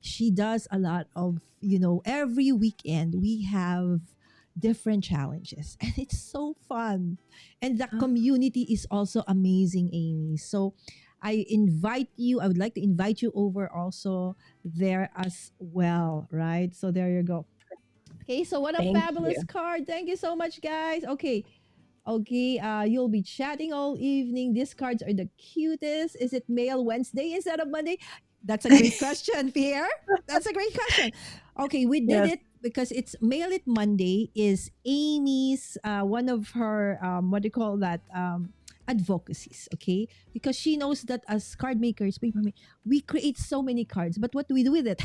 She does a lot of, every weekend we have different challenges and it's so fun. And the Oh, community is also amazing, Amy. So I would like to invite you over also there as well, right? So there you go. Okay, so what a thank fabulous you. card. Thank you so much, guys. Okay. Okay, you'll be chatting all evening. These cards are the cutest. Is it Mail Wednesday instead of Monday? That's a great question, Pierre. That's a great question. Okay, we did Yes, it because it's Mail It Monday is Amy's one of her what do you call that advocacies. Okay, because she knows that as card makers, we create so many cards, but what do we do with it?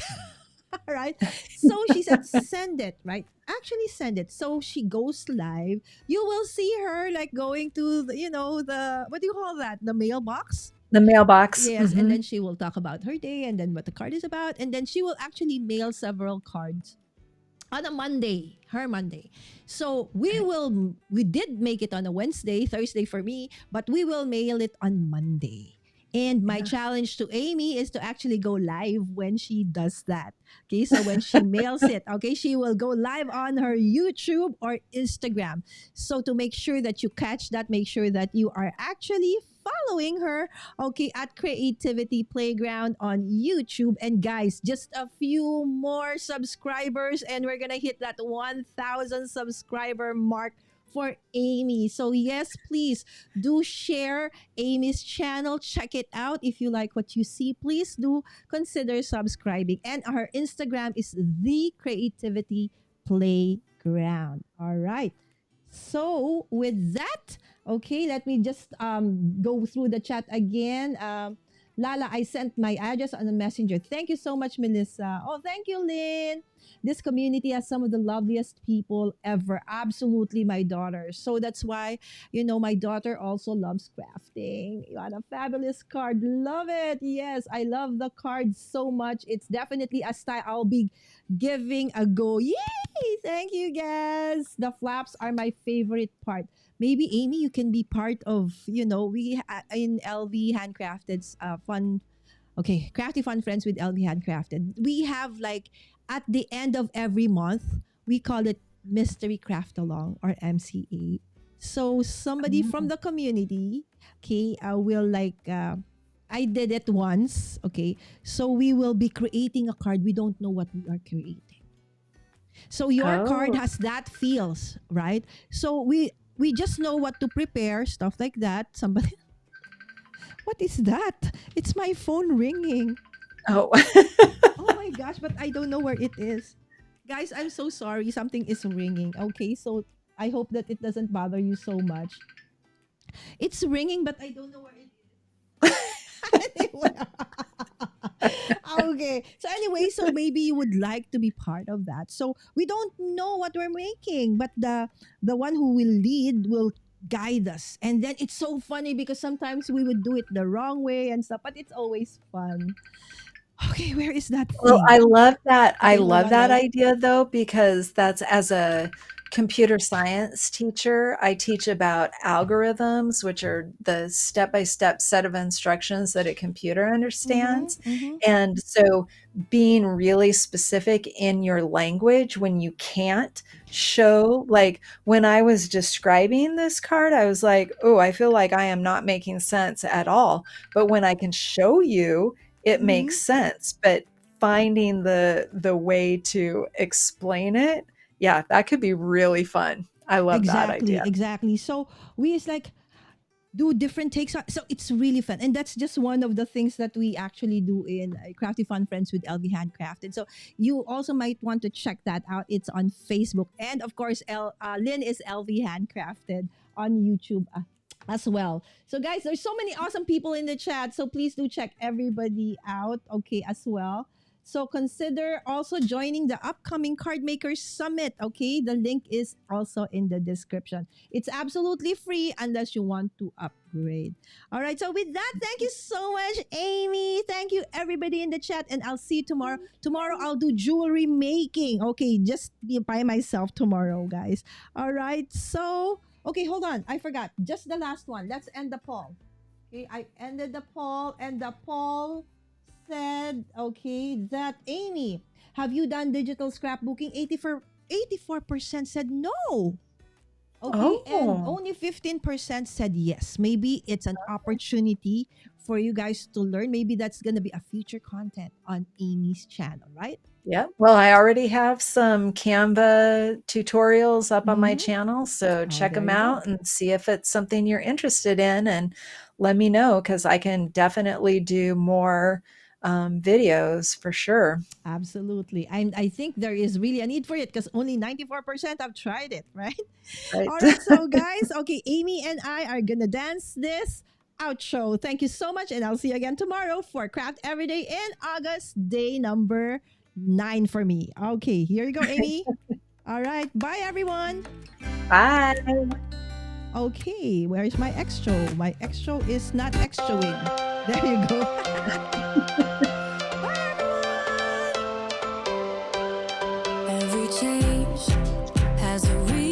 Right? So she said, send it, right? Actually, send it. So she goes live. You will see her like going to the what do you call that? The mailbox. the mailbox. Yes, and Mhm. then she will talk about her day and then what the card is about, and then she will actually mail several cards on a Monday, her Monday. So we did make it on a Wednesday, Thursday for me, but we will mail it on Monday. And my Yeah. challenge to Amy is to actually go live when she does that. Okay, so when she mails it, okay, she will go live on her YouTube or Instagram. So to make sure that you catch that, make sure that you are actually following her, okay, at Creativity Playground on YouTube. And guys, just a few more subscribers, and we're gonna hit that 1,000 subscriber mark for Amy. So yes, please do share Amy's channel. Check it out. If you like what you see, please do consider subscribing. And our Instagram is the Creativity Playground. All right. So with that, okay, let me just go through the chat again. Lala, I sent my address on the messenger. Thank you so much, Melissa. Oh, thank you, Lynn. This community has some of the loveliest people ever. Absolutely, my daughter. So that's why, my daughter also loves crafting. You had a fabulous card. Love it. Yes, I love the card so much. It's definitely a style I'll be giving a go. Yay! Thank you, guys. The flaps are my favorite part. Maybe Amy, you can be part of, in LV Handcrafted's fun. Okay, Crafty Fun Friends with LV Handcrafted. We have like at the end of every month, we call it Mystery Craft Along or MCA. So somebody from the community, okay, will like I did it once, okay. So we will be creating a card. We don't know what we are creating. So your card Oh, has that feels, right? So we just know what to prepare, stuff like that. Somebody what is that? It's my phone ringing. oh. Oh my gosh, but I don't know where it is. Guys, I'm so sorry. Something is ringing. Okay, so I hope that it doesn't bother you so much. It's ringing, but I don't know where it is. Anyway. Okay. So anyway, so maybe you would like to be part of that. So we don't know what we're making, but the one who will lead will guide us. And then it's so funny because sometimes we would do it the wrong way and stuff, but it's always fun. Okay, where is that Well, thing? I love that. I Okay, hold love on, that guys. idea though, because that's as a computer science teacher. I teach about algorithms, which are the step-by-step set of instructions that a computer Mm-hmm. understands. Mm-hmm. And so being really specific in your language when you can't show, like when I was describing this card, I was like, oh, I feel like I am not making sense at all. But when I can show you, it Mm-hmm. makes sense. But finding the way to explain it, yeah, that could be really fun. I love that Exactly, idea. exactly. So we is like do different takes on, so it's really fun, and that's just one of the things that we actually do in Crafty Fun Friends with LV Handcrafted. So you also might want to check that out. It's on Facebook, and of course Lynn is LV Handcrafted on YouTube as well. So guys, there's so many awesome people in the chat, so please do check everybody out, okay, as well. So consider also joining the upcoming Card Makers Summit, okay? The link is also in the description. It's absolutely free unless you want to upgrade. All right. So with that, thank you so much, Amy. Thank you, everybody in the chat, and I'll see you tomorrow. Tomorrow I'll do jewelry making. Okay, just be by myself tomorrow, guys. All right. So okay, hold on. I forgot. Just the last one. Let's end the poll. Okay, I ended the poll, and the poll said, okay, that Amy, have you done digital scrapbooking? 84% said no. Okay, and Oh, only 15% said yes. Maybe it's an opportunity for you guys to learn. Maybe that's going to be a future content on Amy's channel, right? yeah. Well, I already have some Canva tutorials up on my Mm-hmm. channel, so Oh, check there them you go. out and see if it's something you're interested in, and let me know because I can definitely do more videos for sure. Absolutely. I think there is really a need for it because only 94% have tried it, right? Right. All right, so guys, okay, Amy and I are gonna dance this outro. Thank you so much, and I'll see you again tomorrow for Craft Everyday in August, day number 9 for me. Okay, here you go, Amy. All right, bye everyone. Bye. Okay, where's my extra? My extra is not extraing. There you go. Bye everyone. Every change has a reason.